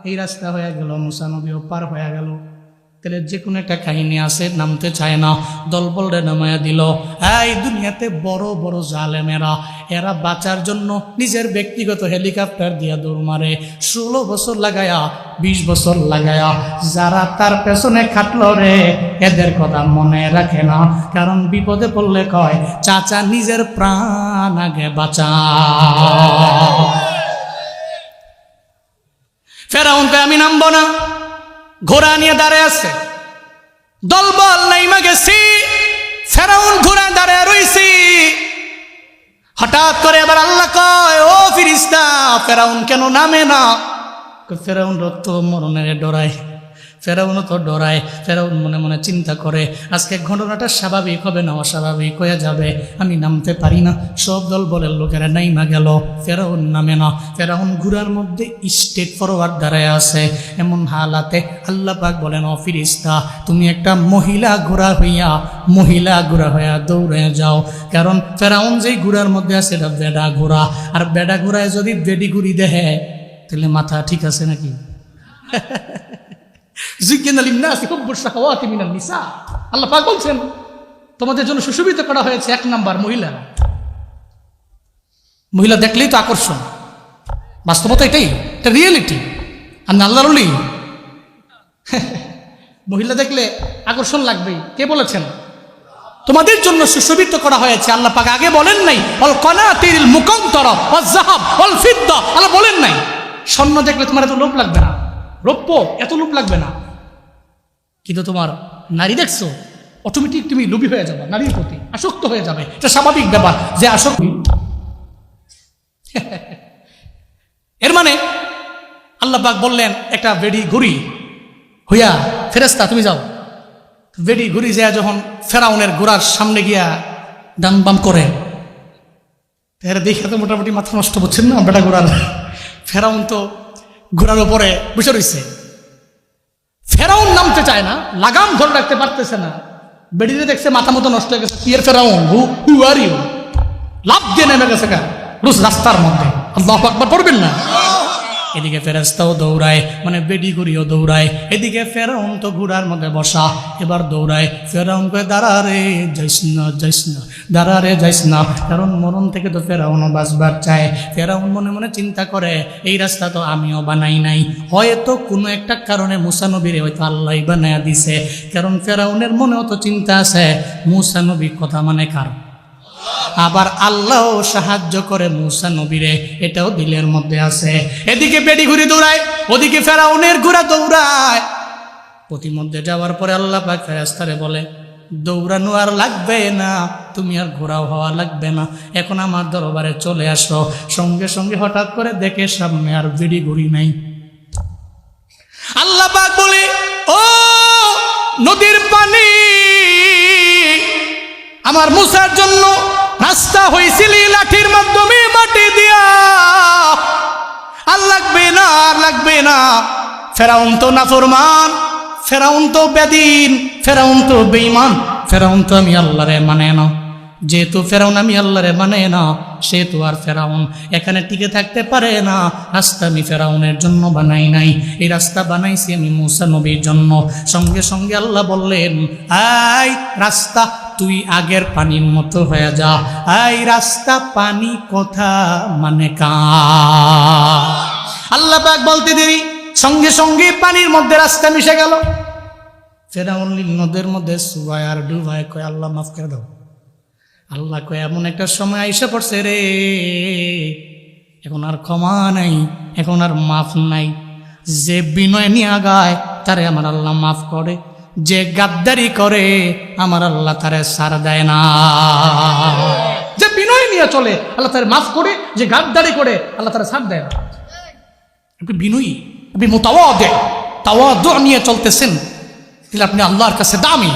এই রাস্তা হয়ে গেল, মুসা নবীও পার হয়ে গেল। তাহলে যে কোনো একটা কাহিনী আছে, নামতে চায় না, দলবলরে নামায়া দিল। এই দুনিয়াতে বড় বড় জালেমেরা, এরা বাঁচার জন্য নিজের ব্যক্তিগত হেলিকপ্টার দিয়া দৌড় মারে, 16 বছর লাগায়া, 20 বছর লাগায়া। যারা তার পেছনে খাটলো রে, এদের কথা মনে রাখে না, কারণ বিপদে পড়লে কয় চাচা নিজের প্রাণ আগে বাঁচা। ফেরাউন কয় আমি নামবো না, ঘোড়া নিয়ে দাঁড়ায় আছে, দলবল নাইমা গেছি, ফেরাউন ঘোড়া দাঁড়ায় রইছি। হঠাৎ করে এবার আল্লাহ কয় ও ফেরেশতা, ফেরাউন কেন নামে না? ফেরাউন রত মরণের ডরায়, ফেরাউনও তো ডরায়। ফেরাউন মনে মনে চিন্তা করে আজকে ঘটনাটা স্বাভাবিক হবে না অস্বাভাবিক হয়ে যাবে, আমি নামতে পারি না। সব দল বলের লোকেরা নাইমা গেল, ফেরাউন নামে না। ফেরাউন ঘোড়ার মধ্যে স্টেট ফরওয়ার্ড দাঁড়ায় আছে। এমন হালাতে আল্লাহ পাক বলেন, ও ফিরিস্তা, তুমি একটা মহিলা ঘোড়া হইয়া দৌড়ে যাও। কারণ ফেরাউন যেই ঘোড়ার মধ্যে আছে এটা বেডা ঘোড়া, আর বেডা ঘোড়ায় যদি বেডি ঘুরি দেহে তাহলে মাথা ঠিক আছে নাকি? আল্লাহ পাক বলছেন তোমাদের জন্য সুশোভিত করা হয়েছে 1 নাম্বার মহিলা দেখলেই তো আকর্ষণ। বাস্তবতা এটাই, এটা রিয়েলিটি। আর আল্লাহর ওলি মহিলা দেখলে আকর্ষণ লাগবেই। কে বলেছেন? তোমাদের জন্য সুশোভিত করা হয়েছে। আল্লাহ পাক আগে বলেন নাই ওয়াল কানাতিরিল মুকান্তরা ওয়াজ যাহাব ওয়াল ফিদ্দা, আল্লাহ বলেন নাই স্বর্ণ দেখলে তোমার এত লোভ লাগবে না, রৌপ্য এত লোভ লাগবে না। কিন্তু তোমার নারী দেখছো, অটোমেটিক তুমি লোভী হয়ে যাবে, নারীর প্রতি আসক্ত হয়ে যাবে। এটা স্বাভাবিক ব্যাপার যে আসক্তি। এর মানে আল্লাহ পাক বললেন একটা বেডি ঘুরি হইয়া, ফেরেশতা তুমি যাও। বেডি ঘুরি যায় যখন ফেরাউনের ঘোড়ার সামনে গিয়া ডান বাম করে, দেখে তো মোটামুটি মাথা নষ্ট করছেন না বেটা ঘোড়ার। ফেরাউন তো ঘোড়ার উপরে বসে রয়েছে, ফেরাউন নামতে চায় না, লাগাম ধরে রাখতে পারতেছে না। বেডিতে দেখছে মাথা মতো নষ্ট হয়ে গেছে। ইয়ের ফেরাউন, হু আর ইউ, লাভ দিয়ে নেমে গেছে রাস্তার মধ্যে। আল্লাহু আকবার পড়বেন না? এদিকে ফেরেশতাও দৌড়ায়, মানে বেডি ঘুরিও দৌড়ায়। এদিকে ফেরাউন তো ঘোড়ার মধ্যে বসা, এবার দৌড়ায়। ফেরাউন কয়ে দাঁড়া রে, যাইস না, দাঁড়া রে, যাইস না। কারণ মরণ থেকে তো ফেরাউনও বাঁচবার চায়। ফেরাউন মনে মনে চিন্তা করে এই রাস্তা তো আমিও বানাই নাই, হয়তো কোনো একটা কারণে মুসা নবীরে হয়তো আল্লাহ বানায়া দিছে। কারণ ফেরাউনের মনেও তো চিন্তা আছে মুসা নবী কথা মানে কার, আবার আল্লাহ সাহায্য করে মুসা নবীরে, এটাও দিলের মধ্যে আছে। এদিকে বেডি ঘুরি দৌড়ায়, ওদিকে ফেরাউনের ঘোড়া দৌড়ায়। প্রতিমধ্যে যাওয়ার পরে আল্লাহ পাক ফেরেশতারে বলে, দৌড়ানো আর লাগবে না, তুমি আর ঘোড়াও হওয়া লাগবে না, এখন আমার দরবারে চলে আসো। সঙ্গে সঙ্গে হঠাৎ করে দেখে সামনে আর বেডি ঘুরি নাই। আল্লাহ পাক বলে, ও নদীর পানি, আমার মুসার জন্য রাস্তা হয়েছিল লাঠির মাধ্যমে মাটি দিয়া, আর লাগবে না। ফেরাউন তো নাফরমান, ফেরাউন তো বেদিন, ফেরাউন তো বেঈমান, ফেরাউন তো আমি আল্লাহরে মানে না। যেহেতু ফেরাউন আমি আল্লাহরে মানে না, সেহেতু আর ফেরাউন এখানে টিকে থাকতে পারে না। রাস্তা আমি ফেরাউনের জন্য বানাই নাই, এই রাস্তা বানাইছি আমি মুসা নবীর জন্য। সঙ্গে সঙ্গে আল্লাহ বললেন, আই রাস্তা তুই আগের পানির মতো হয়ে যা। আই রাস্তা পানি কথা মানে কা। আল্লাহ পাক বলতে দেরি, সঙ্গে সঙ্গে পানির মধ্যে রাস্তা মিশে গেল। ফেরাউন নদের মধ্যে সুবায় আর ডুবায়, কয় আল্লাহ মাফ করে দাও। আল্লাহ কয় এমন একটা সময় আইসা পড়ছে রে, এখন আর ক্ষমা নাই, এখন আর মাফ নাই। যে বিনয় নিয়ে আগায় তারে আমার আল্লাহ মাফ করে, যে গাদ্দারি করে আমার আল্লাহ তারে ছাড় দেয় না। যে বিনয় নিয়ে চলে আল্লাহ তারে মাফ করে, যে গাদ্দারি করে আল্লাহ তারে ছাড় দেয় না। আপনি বিনয়ী, আপনি তাওয়াদু নিয়ে চলতেছেন, তাহলে আপনি আল্লাহর কাছে দামি।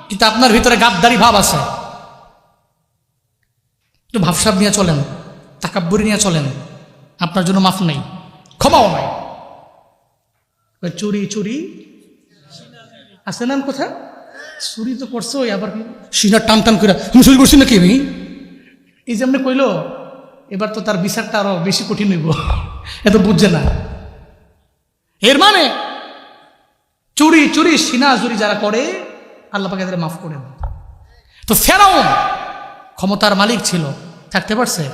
কিন্তু আপনার ভিতরে গাদ্দারি ভাব আছে, একটু ভাবসাব নিয়ে চলেন, তাকাব্বুরি নিয়ে চলেন, আপনার জন্য মাফ নেই, ক্ষমাও নাই। চুরি আছে না কোথায়? চুরি তো করছো, আবার সিনার টান টান করে আমি চুরি করছি নাকি আমি, এই যে আপনি কইলো, এবার তো তার বিচারটা আরো বেশি কঠিন হইব, এত বুঝছে না। এর মানে চুরি সিনা চুরি যারা করে আল্লাহ পাক এদের মাফ করেন। তো ফেরাউন ক্ষমতার মালিক ছিল, থাকতে পারছে?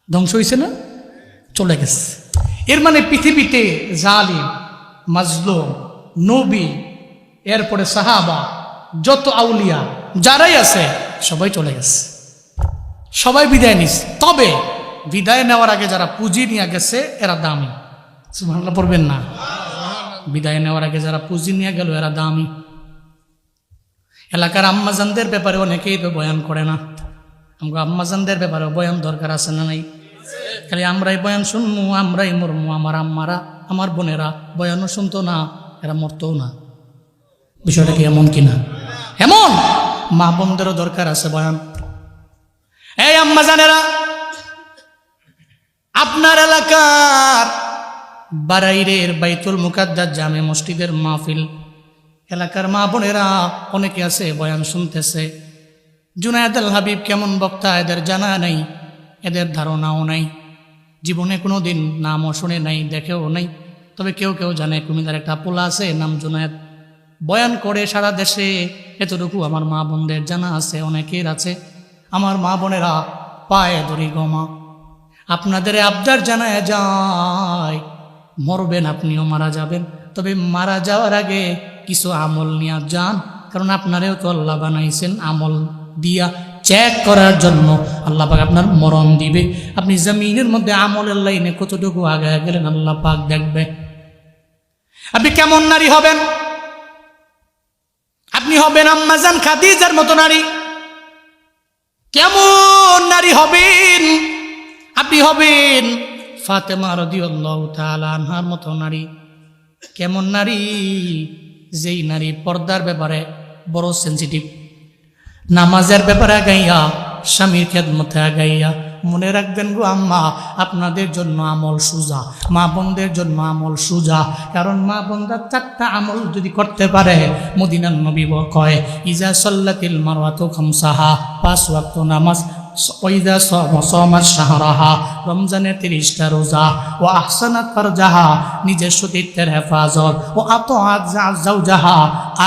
ধ্বংস হয়েছে না, চলে গেছে। এর মানে পৃথিবীতে জালিম, মাজলুম, নবী, এরপরে সাহাবা, যত আউলিয়া যারাই আছে সবাই চলে গেছে, সবাই বিদায় নিছে। তবে বিদায় নেওয়ার আগে যারা পুঁজি নিয়ে গেছে এরা দামি। সুবহানাল্লাহ পড়বেন না? বিদায় নেওয়ার আগে যারা পুঁজি নিয়ে গেল এরা দামি। এলাকার আম্মাজানদের ব্যাপারে অনেকেই তো বয়ান করে না। আমাকে আম্মাজানদের ব্যাপারে বয়ান দরকার আছে না নাই? খালি আমরাই বয়ান শুনবো, আমরাই মরমু, আমার আম্মারা, আমার বোনেরা বয়ানও শুনতো না, এরা মরতও না। বিষয়টা কি এমন কিনা? এমন। মা বোনদেরও দরকার আছে বয়ান। এই আম্মা জানেরা, আপনার এলাকার বারাইরের বাইতুল মুকাদ্দাস জামে মসজিদের মাহফিল, এলাকার মা বোনেরা অনেকে আছে বয়ান শুনতেছে। জুনায়েদ আল হাবিব কেমন বক্তা এদের জানা নাই, এদের ধারণাও নাই, জীবনে কোনো দিন নামও শুনে নাই, দেখেও নাই। তবে কেউ কেউ জানে কুমিল্লার একটা পোলা আছে নাম জুনায়েদ, বয়ান করে সারা দেশে। এতটুকু আমার মা বোনদের জানা আছে, অনেকের আছে। আমার মা বোনেরা পায়ে ধরি গমা, আপনাদের আবদার জানায় যায়, মরবেন, আপনিও মারা যাবেন, তবে মারা যাওয়ার আগে কিছু আমল নিয়ে যান, কারণ আপনারেও তো আল্লাহ বানাইছেন আমল দিয়া চেক করার জন্য। আল্লাহ পাক আপনার মরণ দিবে, আপনি জমিনের মধ্যে আমলের লাইনে কতটুকু আগায় গেলেন আল্লাহ পাক দেখবে। আপনি কেমন নারী হবেন? আপনি হবেন আম্মাজান খাদিজার মতো নারী। কেমন নারী হবেন? আপনি হবেন ফাতেমা রাদিয়াল্লাহু তাআলা আনহার মতো নারী। কেমন নারী? যেই নারী পর্দার ব্যাপারে বড় সেন্সিটিভ, নামাজের ব্যাপারে আগাইয়া, স্বামীর খেদমতে আগাইয়া। মনে রাখবেন গো আম্মা, আপনাদের জন্য আমল সুজা, মা বোনদের জন্য আমল সুজা। কারণ মা বোনরা 4টা আমল যদি করতে পারে, মদিনার নবী কয় ইজা সাল্লাতিল মারওয়াতু খামসাহা, 5 ওয়াক্ত নামাজ, ওইদা সমাজ শাহরাহা, রমজানের 30টা রোজা, ও আহসানাত ফারজাহা, নিজের সতীত্বের হেফাজত, ও আতাআত যাওজাহা,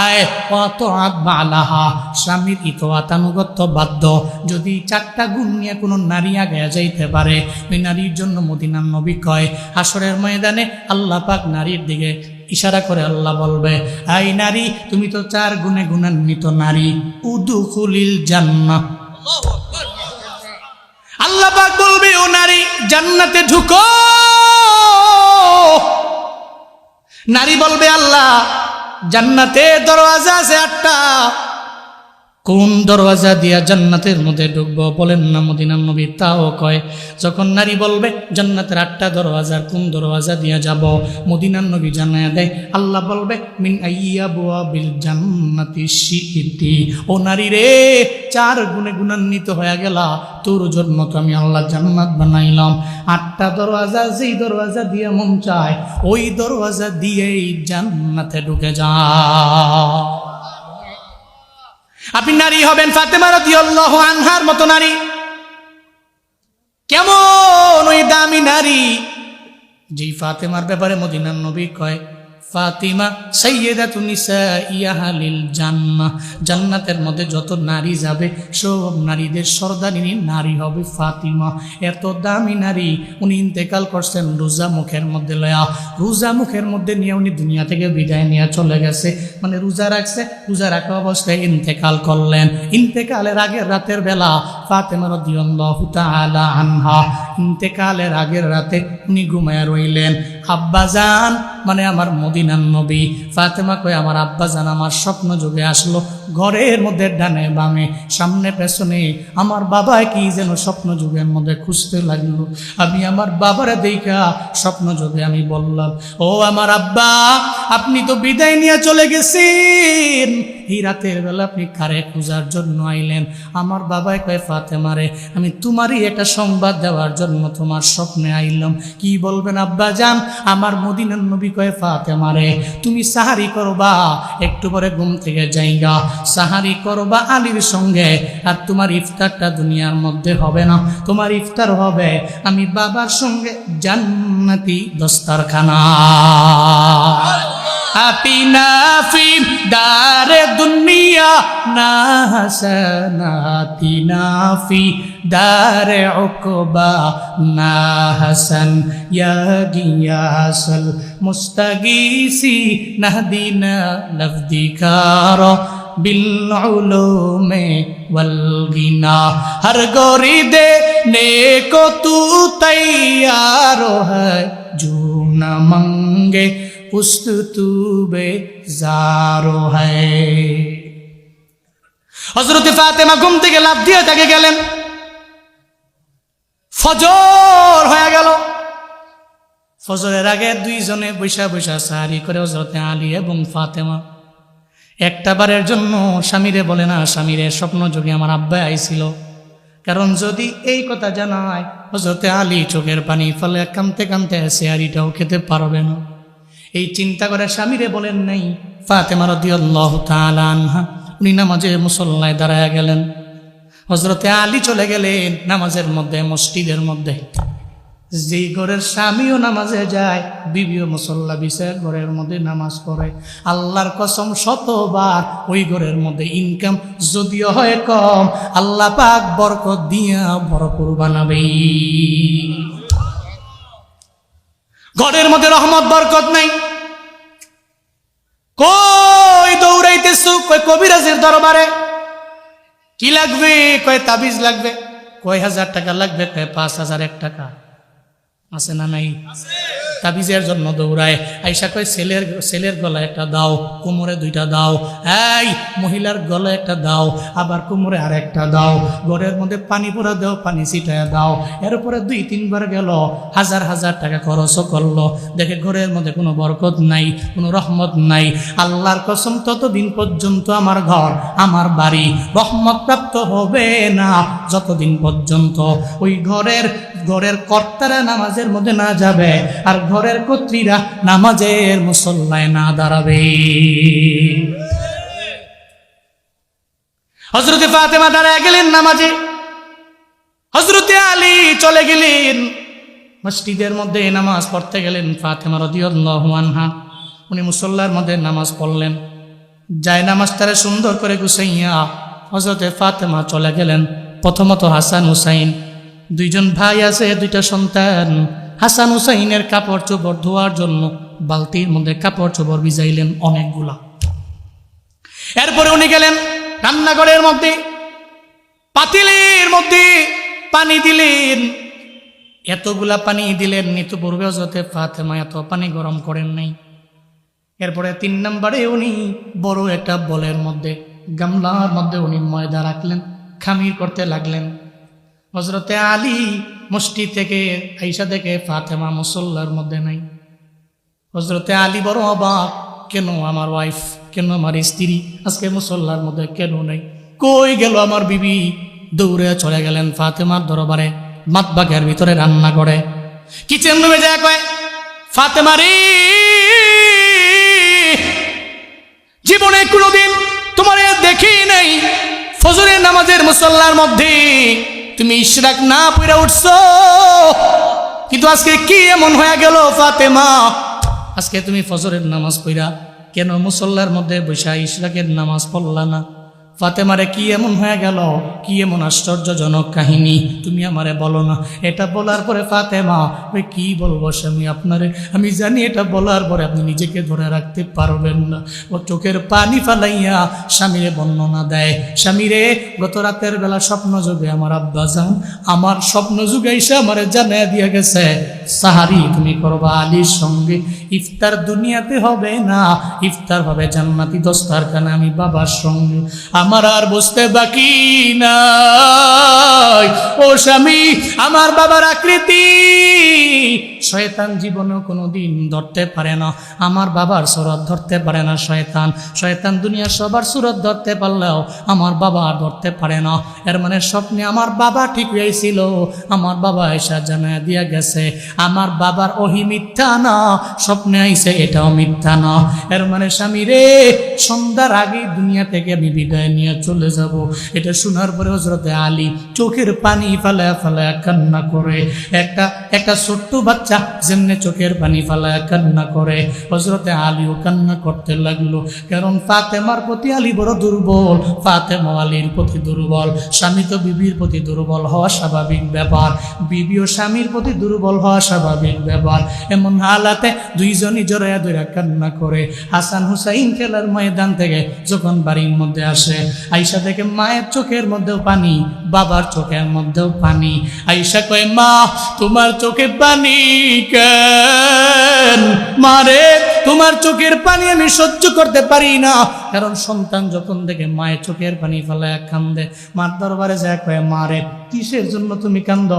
আয় ও আতাআত বালাহা, স্বামীর ইতোয়াতানুগত্য বাধ্য। যদি 4টা গুণ নিয়ে কোনো নারী আগে যাইতে পারে, ওই নারীর জন্য মদিনার নবী কয় হাসরের ময়দানে আল্লাহ পাক নারীর দিকে ইশারা করে আল্লাহ বলবে, আই নারী, তুমি তো 4 গুণে গুণান্বিত নারী, উদুখুলিল জান্নাহ। আল্লাহ পাক বলবে, ও নারী জান্নাতে ঢুকো। নারী বলবে, আল্লাহ জান্নাতে দরওয়াজা আছে 8টা, কোন দরওয়াজা দিয়া জান্নাতের মধ্যে ঢুকবো? বলেন না মদিনার নবী। তাও কয়, যখন নারী বলবে জান্নাতের 8টা দরওয়াজার কোন দরওয়াজা দিয়া যাব, মদিনার নবী জানায়া দেয়, আল্লাহ বলবে মিন আইয়াবুয়াবিল জান্নাতি শিইতি। ও নারী রে, 4 গুণে গুণান্বিত হয়ে গেলা, তোর জন্য তো আমি আল্লাহ জান্নাত বানাইলাম। 8টা দরওয়াজা, যেই দরওয়াজা দিয়ে মন চায় ওই দরওয়াজা দিয়েই জান্নাতে ঢুকে যা। আপনি নারী হবেন ফাতেমা রাদিয়াল্লাহু আনহার মতো নারী। কেমন ওই দামি নারী, যেই ফাতেমার ব্যাপারে মদিনার নবী কয় ফাতিমা সাইয়্যিদাতু নিসাই আহলিল জান্নাহ, জান্নাতের মধ্যে যত নারী যাবে সব নারীদের সর্দারিনী নারী হবে ফাতিমা। এত দামি নারী, উনি ইন্তেকাল করছেন রোজা মুখের মধ্যে লয়া, রোজা মুখের মধ্যে নিয়ে উনি দুনিয়া থেকে বিদায় নিয়ে চলে গেছে। মানে রোজা রাখছে, রোজা রাখা অবস্থায় ইন্তেকাল করলেন। ইন্তেকালের আগের রাতের বেলা ফাতেমা রাদিয়াল্লাহু তাআলা আনহা, ইন্তেকালের আগের রাতে উনি ঘুমায় রইলেন। আব্বাজান, মানে আমার মদিনার নবী, ফাতেমা কয় আমার আব্বাজান আমার স্বপ্ন যুগে আসলো, ঘরের মধ্যে ডানে বামে সামনে পেছনে আমার বাবা কি যেন স্বপ্ন যুগের মধ্যে খুঁজতে লাগলো। আমি আমার বাবারে দেখা স্বপ্ন যুগে আমি বললাম, ও আমার আব্বা, আপনি তো বিদায় নিয়ে চলে গেছেন, এই রাতের বেলা আপনি কারে খোঁজার জন্য আইলেন? আমার বাবাই কয় ফাতেমারে আমি তোমারই একটা সংবাদ দেওয়ার জন্য তোমার স্বপ্নে আইলাম। কি বলবেন আব্বা জান? আমার মদিনার নবী কয় ফাতেমারে তুমি সাহারি করবা, একটু পরে ঘুম থেকে যাইগা, সাহারি করবা আলীর সঙ্গে, আর তোমার ইফতারটা দুনিয়ার মধ্যে হবে না, তোমার ইফতার হবে আমি বাবার সঙ্গে জান্নাতি দস্তারখানা। আপিনা ফি দারে দুনিয়া না হাসানাতিনা ফি দারে উকবা না হাসান ইয়া গিয়াসাল মুস্তাগীসি নাহদিনা লফদিকার বিল উলুমে ওয়াল গিনা। হর গোরি দেনে কো তু তৈয়ার হ্যায় জো না মঙ্গে উস্তুবে জারো হ্যায়। হযরত ফাতেমা ঘুম থেকে লাফ দিয়ে তাকে গেলেন, ফজর হয়ে গেল। ফজরের আগে দুইজনে বৈশা বৈশা সাহারি করে হযরতে আলী এবং ফাতেমা। একটা বারের জন্য স্বামীরে বলে না, স্বামীরে স্বপ্ন যোগে আমার আব্বা আইছিল, কারণ যদি এই কথা জানায় হযরতে আলী চোখের পানি ফেলে কাঁদতে কাঁদতে সেহারিটাও খেতে পারবে না। এই চিন্তা করে স্বামীরে বলেন নাই। ফাতেমা রাদিয়াল্লাহু তাআলা আনহা উনি নামাজে মুসল্লায় দাঁড়ায়া গেলেন, হযরতে আলী চলে গেলেন নামাজের মধ্যে, মসজিদের মধ্যে। যেই ঘরের স্বামীও নামাজে যায়, বিবিও মুসল্লা বিছায় ঘরের মধ্যে নামাজ পড়ে, আল্লাহর কসম শতবার ওই ঘরের মধ্যে ইনকাম যদিও হয় কম, আল্লাহ পাক বরকত দিয়া ভরপুর বানাবে। ঘরের মধ্যে রহমত বরকত নাই, কই দৌড়াইতেছু, কই কবিরাজের দরবারে, কি লাগবে, কয় তাবিজ লাগবে, কয় 1000 টাকা লাগবে, কয় 5001 টাকা আছে না নাই? তাবিজের জন্য দৌড়ায়। আইসা কয় ছেলের গলায় একটা দাও, কোমরে 2টা দাও, এই মহিলার গলায় একটা দাও, আবার কোমরে আর একটা দাও, ঘরের মধ্যে পানি পুরা দাও, পানি ছিটায় দাও। এরপরে 2-3 বার গেল, 1000 টাকা খরচও করলো, দেখে ঘরের মধ্যে কোনো বরকত নাই, কোনো রহমত নাই। আল্লাহর কসম ততদিন পর্যন্ত আমার ঘর, আমার বাড়ি রহমত প্রাপ্ত হবে না যতদিন পর্যন্ত ওই ঘরের কর্তারা নামাজের মধ্যে না যাবে আর ঘরের কর্ত্রীরা নামাজের মুসল্লায় না দাঁড়াবে। হযরতে ফাতেমা দাঁড়ায় গেলেন নামাজে, হযরতে আলী চলে গেলেন মসজিদের মধ্যে নামাজ পড়তে গেলেন। ফাতেমা রাদিয়াল্লাহু আনহা উনি মুসল্লার মধ্যে নামাজ পড়লেন, যায় নামাজটারে সুন্দর করে গুছাইয়া হযরতে ফাতেমা চলে গেলেন। প্রথমত হাসান হুসাইন 2জন ভাই আছে, 2টা সন্তান। হাসান হুসাইনের কাপড় চোপড় ধোয়ার জন্য বালতির মধ্যে কাপড় চোপড় ভিজাইলেন অনেকগুলা। এরপরে উনি গেলেন রান্নাঘরের মধ্যে, পাতিলের মধ্যে পানি দিলেন। এতগুলা পানি দিলেন, নিত্যপূর্বে হযরতে ফাতেমা এত পানি গরম করেন নাই। এরপরে 3 নম্বরে উনি বড় একটা বলের মধ্যে, গামলার মধ্যে উনি ময়দা রাখলেন, খামির করতে লাগলেন। হযরতে আলী মসজিদ থেকে আইসা দেখে ফাতেমা মুসল্লার মধ্যে নাই। হযরতে আলী বড় অবাক, কেন আমার ওয়াইফ, কেন আমার স্ত্রী আজকে মুসল্লার মধ্যে কেন নাই, কই গেল আমার বিবি? দৌড়ে চলে গেলেন ফাতেমার দরবারে, মাতবাগের ভিতরে রান্না করে, কিচেন রুমে যায় কয়, ফাতেমা রে, জীবনে কোনোদিন তোমার দেখি নাই ফজরের নামাজের মুসল্লার মধ্যে তুমি ইশরাক না পড়ে উঠছো, কিন্তু আজকে কি এমন হয়ে গেল ফাতেমা, আজকে তুমি ফজরের নামাজ পড়া কেন মুসল্লার মধ্যে বসে ইশরাকের নামাজ পড়লা না? ফাতেমারে কি এমন হয়ে গেল, কি এমন আশ্চর্যজনক কাহিনী, তুমি আমারে বলো না। এটা বলার পরে ফাতেমা, ওই কি বলবো স্বামী আপনারে, আমি জানি এটা বলার পরে আপনি নিজেকে ধরে রাখতে পারবেন না। ও চোখের পানি ফালাইয়া স্বামীরে বর্ণনা দেয়, স্বামীরে গত রাতের বেলা স্বপ্ন যুগে আমার আব্বা যান আমার স্বপ্ন যুগে এসে আমারে জানায় দিয়ে গেছে, সাহারি তুমি করবা আলীর সঙ্গে, ইফতার দুনিয়াতে হবে না, ইফতার হবে জান্নাতি দস্তারখানা আমি বাবার সঙ্গে। আমার আর বুঝতে বাকি নাই ও স্বামী, আমার বাবার আকৃতি শয়তান জীবনেও কোনোদিন ধরতে পারে না, আমার বাবার সুরত ধরতে পারে না শয়তান। শয়তান দুনিয়ার সবার সুরত ধরতে পারলেও আমার বাবা আর ধরতে পারে না। এর মানে স্বপ্নে আমার বাবা ঠিক হয়েছিল, আমার বাবা এসা জানা দিয়া গেছে, আমার বাবার ওহি মিথ্যা না, স্বপ্নে আইছে এটাও মিথ্যা না। এর মানে স্বামী রে, সন্ধ্যার আগে দুনিয়া থেকে আমি বিদায় নিয়ে চলে যাব। এটা শোনার পরে হযরতে আলী চোখের পানি ফালায়া ফালায়া কান্না করে, একটা ছোট্ট বাচ্চা যেমনে চোখের পানি ফালায়া কান্না করে, হযরতে আলীও কান্না করতে লাগলো। কারণ ফাতেমার প্রতি আলী বড় দুর্বল, ফাতেমা আলীর প্রতি দুর্বল। স্বামী তো বিবির প্রতি দুর্বল হওয়া স্বাভাবিক ব্যাপার, বিবিও স্বামীর প্রতি দুর্বল হওয়া স্বাভাবিক ব্যাপার। এমন হালাতে দুইজনই জড়াইয়া ধরে কান্না করে। হাসান হুসাইন খেলার ময়দান থেকে যখন বাড়ির মধ্যে আসে, আয়েশা দেখে মায়ের চোখের মধ্যেও পানি, বাবার চোখের মধ্যেও পানি। আয়েশা কয়, মা তোমার চোখে পানি কেন? মারে তোমার চোখের পানি আমি সহ্য করতে পারি না। কারণ সন্তান যখন দেখে মায়ের চোখের পানি ফেলায় কান্দে, মার দরবারে যায় কয়, মারে কিসের জন্য তুমি কান্দ?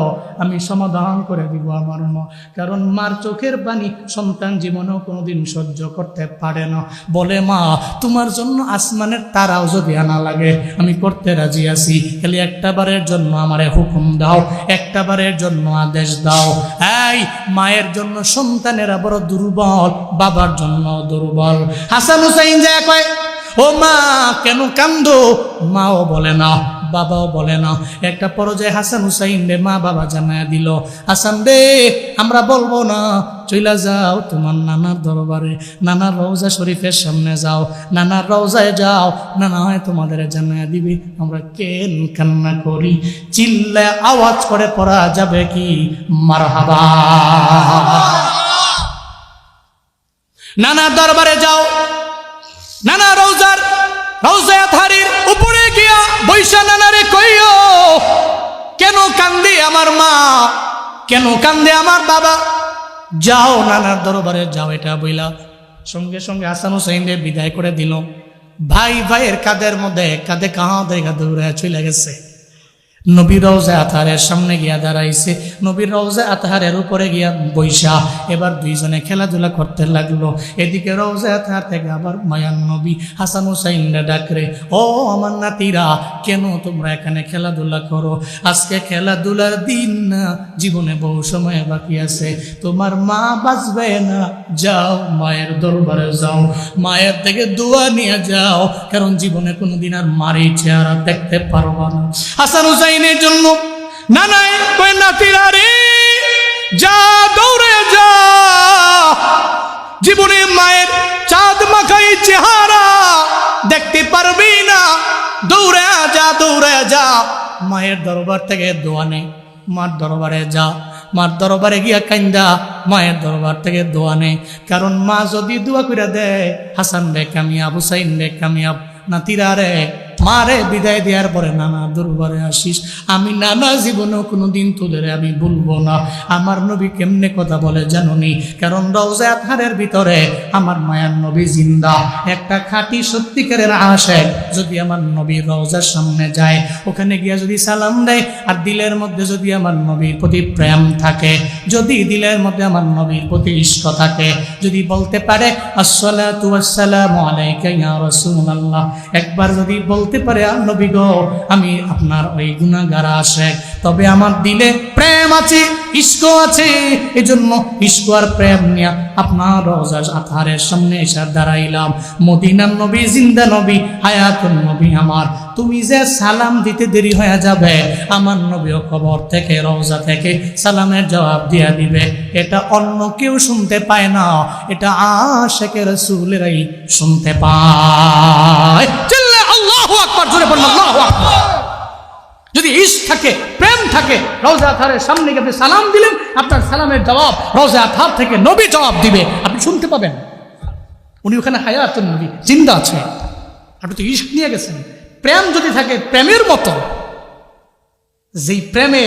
আমি সমাধান করে দিব আমার মা। কারণ মার চোখের পানি সন্তান জীবনেও কোনোদিন সহ্য করতে পারে না। বলে, মা তোমার জন্য আসমানের তারাও যদি আনা লাগে আমি করতে রাজি আছি, খালি একটা বারের জন্য আমারে হুকুম দাও, একটা বারের জন্য আদেশ দাও। এই মায়ের জন্য সন্তানেরা বড় দুর্বল, বাবার জন্য দুর্বল। হাসান হুসাইন যায় কয়, ও মা কেন কান্দো? মাও বলে না, বাবাও বলে না। একটা পর্যায়ে হাসান হুসাইন রে মা বাবা জানায় দিল, হাসান রে আমরা বলবো না, চইলা যাও তোমার নানার দরবারে, নানার রওজা শরীফের সামনে যাও, নানার রওজায় যাও, নানা হয় তোমাদের জানায় দিবি আমরা কেন কান্না করি। চিল্লা আওয়াজ করে পড়া যাবে কি মারহাবা। নানার দরবারে যাও, নানা রওজায়ে আতহারের উপরে গিয়া বৈশা নানারে কইও, কেন কান্দে আমার মা, কেন কান্দে আমার বাবা। যাও নানার দরবারে যাও, এটা বইলা সঙ্গে সঙ্গে হাসান হুসাইনকে বিদায় করে দিল। ভাই ভাইয়ের কাঁধের মধ্যে কাঁধে দৌড়ে চলে গেছে। নবীর রওজা আতহারের সামনে গিয়া দাঁড়াইছে, নবীর রওজা আতহারের উপরে গিয়া বৈশা এবার দুইজনে খেলাধুলা করতে লাগলো। এদিকে রওজা আতহার থেকে আবার মায়ান নবী হাসান হুসাইনরা ডাকরে, ও আমার নাতিরা কেন তোমরা এখানে খেলাধুলা করো? আজকে খেলাধুলার দিন না, জীবনে বহু সময় বাকি আছে, তোমার মা বাঁচবে না। যাও মায়ের দরবারে যাও, মায়ের থেকে দোয়া নিয়ে যাও, কারণ জীবনে কোনোদিন আর মারি চেহারা দেখতে পারবা না। হাসান হুসাইনের জন্য নানাই কয়, নাতিরা রে যা, দৌড়ে যা, জীবনে মায়ের চাঁদ মাখাই চেহারা দেখতে পারবি না, দৌড়ে যা, দৌড়ে যা, মায়ের দরবার থেকে দোয়া নে, মার দরবারে যা, মার দরবারে গিয়া কান্দা, মায়ের দরবার থেকে দোয়া নে। কারণ মা যদি দোয়া করে দেয়, হাসান রে কামিয়াব, হুসাইন রে কামিয়াব। নাতিরা রে মারে বিদায় দেওয়ার পরে নানা দরবারে আসিস, আমি নানা জীবনেও কোনোদিন তোদের আমি ভুলবো না। আমার নবী কেমনে কথা বলে জানুনি? কারণ রওজা আতহারের ভিতরে আমার মায়ার নবী জিন্দা। একটা খাঁটি সত্যিকারের আশিক যদি আমার নবীর রওজার সামনে যায়, ওখানে গিয়া যদি সালাম দেয়, আর দিলের মধ্যে যদি আমার নবীর প্রতি প্রেম থাকে, যদি দিলের মধ্যে আমার নবীর প্রতি ইশক থাকে, যদি বলতে পারে আসসালাতু ওয়াসসালামু আলাইকা ইয়া রাসূলুল্লাহ, একবার যদি বলতে পারে নবী গো আমি আপনার ওই গুনাহগার আশিক, তবে আমার দিলে প্রেম আছে, ইশক আছে, এজন্য ইশক আর প্রেম নিয়ে আপনার রওজা আতহারের সামনে এসে দাঁড়াইলাম। মদিনার নবী জিন্দা নবী, হায়াতুন নবী আমার, তুমি যে সালাম দিতে দেরি হয়ে যাবে, আমার নবীও কবর থেকে রওজা থেকে সালামের জবাব দিয়া দিবে। এটা অন্য কেউ শুনতে পায় না, এটা আশিকে রাসূলেরাই শুনতে পায়। আল্লাহু আকবার, জোরে বলুন আল্লাহু আকবার। যদি ইশক থাকে, প্রেম থাকে, রওজা আতহারের সামনে গিয়ে আপনি সালাম দিলেন, আপনার সালামের জবাব রওজা আতহার থেকে নবী জবাব দিবে, আপনি শুনতে পাবেন। উনি ওখানে হায়াতুন নবী জিন্দা আছে, আপনি তো ইশক নিয়ে গেছেন। প্রেম যদি থাকে প্রেমের মতো, যেই প্রেমে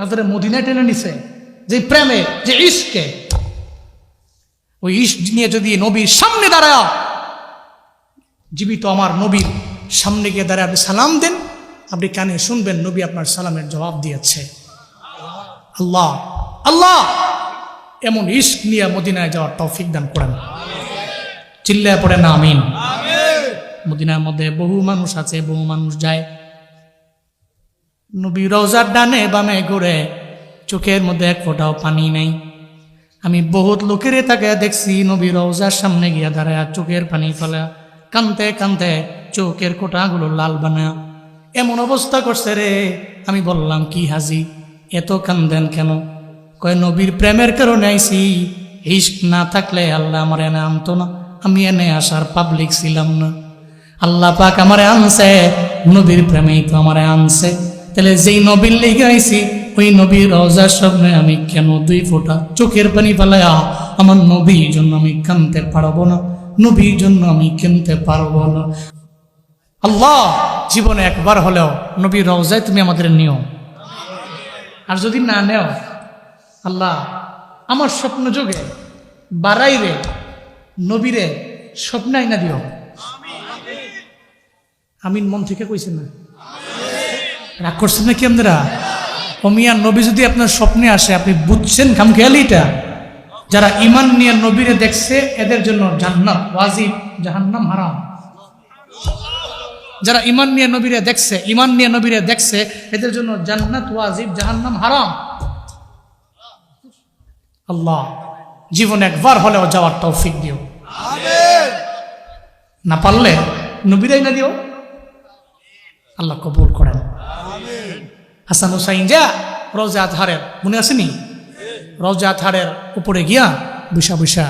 আপনাদের মদিনায় টেনে নিছে, যে প্রেমে, যে ইশকে, ওই ইশক নিয়ে যদি নবীর সামনে দাঁড়ায়, জীবিত আমার নবীর সামনে গিয়ে দাঁড়ায় আপনি সালাম দেন, আপনি কানে শুনবেন নবী আপনার সালামের জবাব দিয়েছে। আল্লাহ আল্লাহ এমন ইশক নিয়ে মদিনায় যাওয়ার তৌফিক দান করেন। চিল্লায় পড়ে না আমিন। মদিনার মধ্যে বহু মানুষ আছে, বহু মানুষ যায়, নবী রওজার ডানে বামে ঘুরে, চোখের মধ্যে এক ফোঁটাও পানি নেই। আমি বহুত লোকের তাকে দেখছি নবী রওজার সামনে গিয়া দাঁড়ায় চোখের পানি ফেলা, কানতে কানতে চোখের কোটাগুলো লাল বানা, এমন অবস্থা করছে রে। আমি বললাম, কি হাজি এত কান্দেন কেন? কয় নবীর প্রেমের কারণে আইছি, ইশক না থাকলে আল্লাহ আমার এনে আনতো না, আমি এনে আসার পাবলিক ছিলাম না, আল্লাহ পাক আমারে আনছে, নবীর প্রেমেই তো আমারে আনছে। তাহলে যেই নবীর লেগে আইছি, ওই নবীর রওজার সামনে আমি কেন দুই ফোঁটা চোখের পানি ফেলায়া আমার নবীর জন্য আমি কানতে পারবো না? নবীর জন্য আমি কিনতে পারবো না। আল্লাহ জীবনে একবার হলেও নবীর রওজায় তুমি আমাদের নিও, আর যদি না নেও আল্লাহ আমার স্বপ্ন যোগে বাড়াইরে নবীরে স্বপ্নাই না দিও। আমিন মন থেকে কইছেন না? রাগ করছেন নাকি আপনারা? ও মিয়া, নবী যদি আপনার স্বপ্নে আসে আপনি বুঝছেন খামখেয়ালিটা? যারা ইমান নিয়ে নবীরে দেখছে এদের জন্য জান্নাত ওয়াজিব, জাহান্নাম হারাম। যারা ইমান নিয়ে নবীরে দেখছে এদের জন্য জান্নাত ওয়াজিব, জাহান্নাম হারাম। আল্লাহ জীবনে একবার হলেও যাওয়ার তৌফিক দিও, না পারলে নবীরাই না দিও। আল্লাহ কবুল করেন। হাসান হুসাইন যা রওজা আজহারের মনে আসেনি? রওজা আজহারের উপরে গিয়া বৈশা বৈশা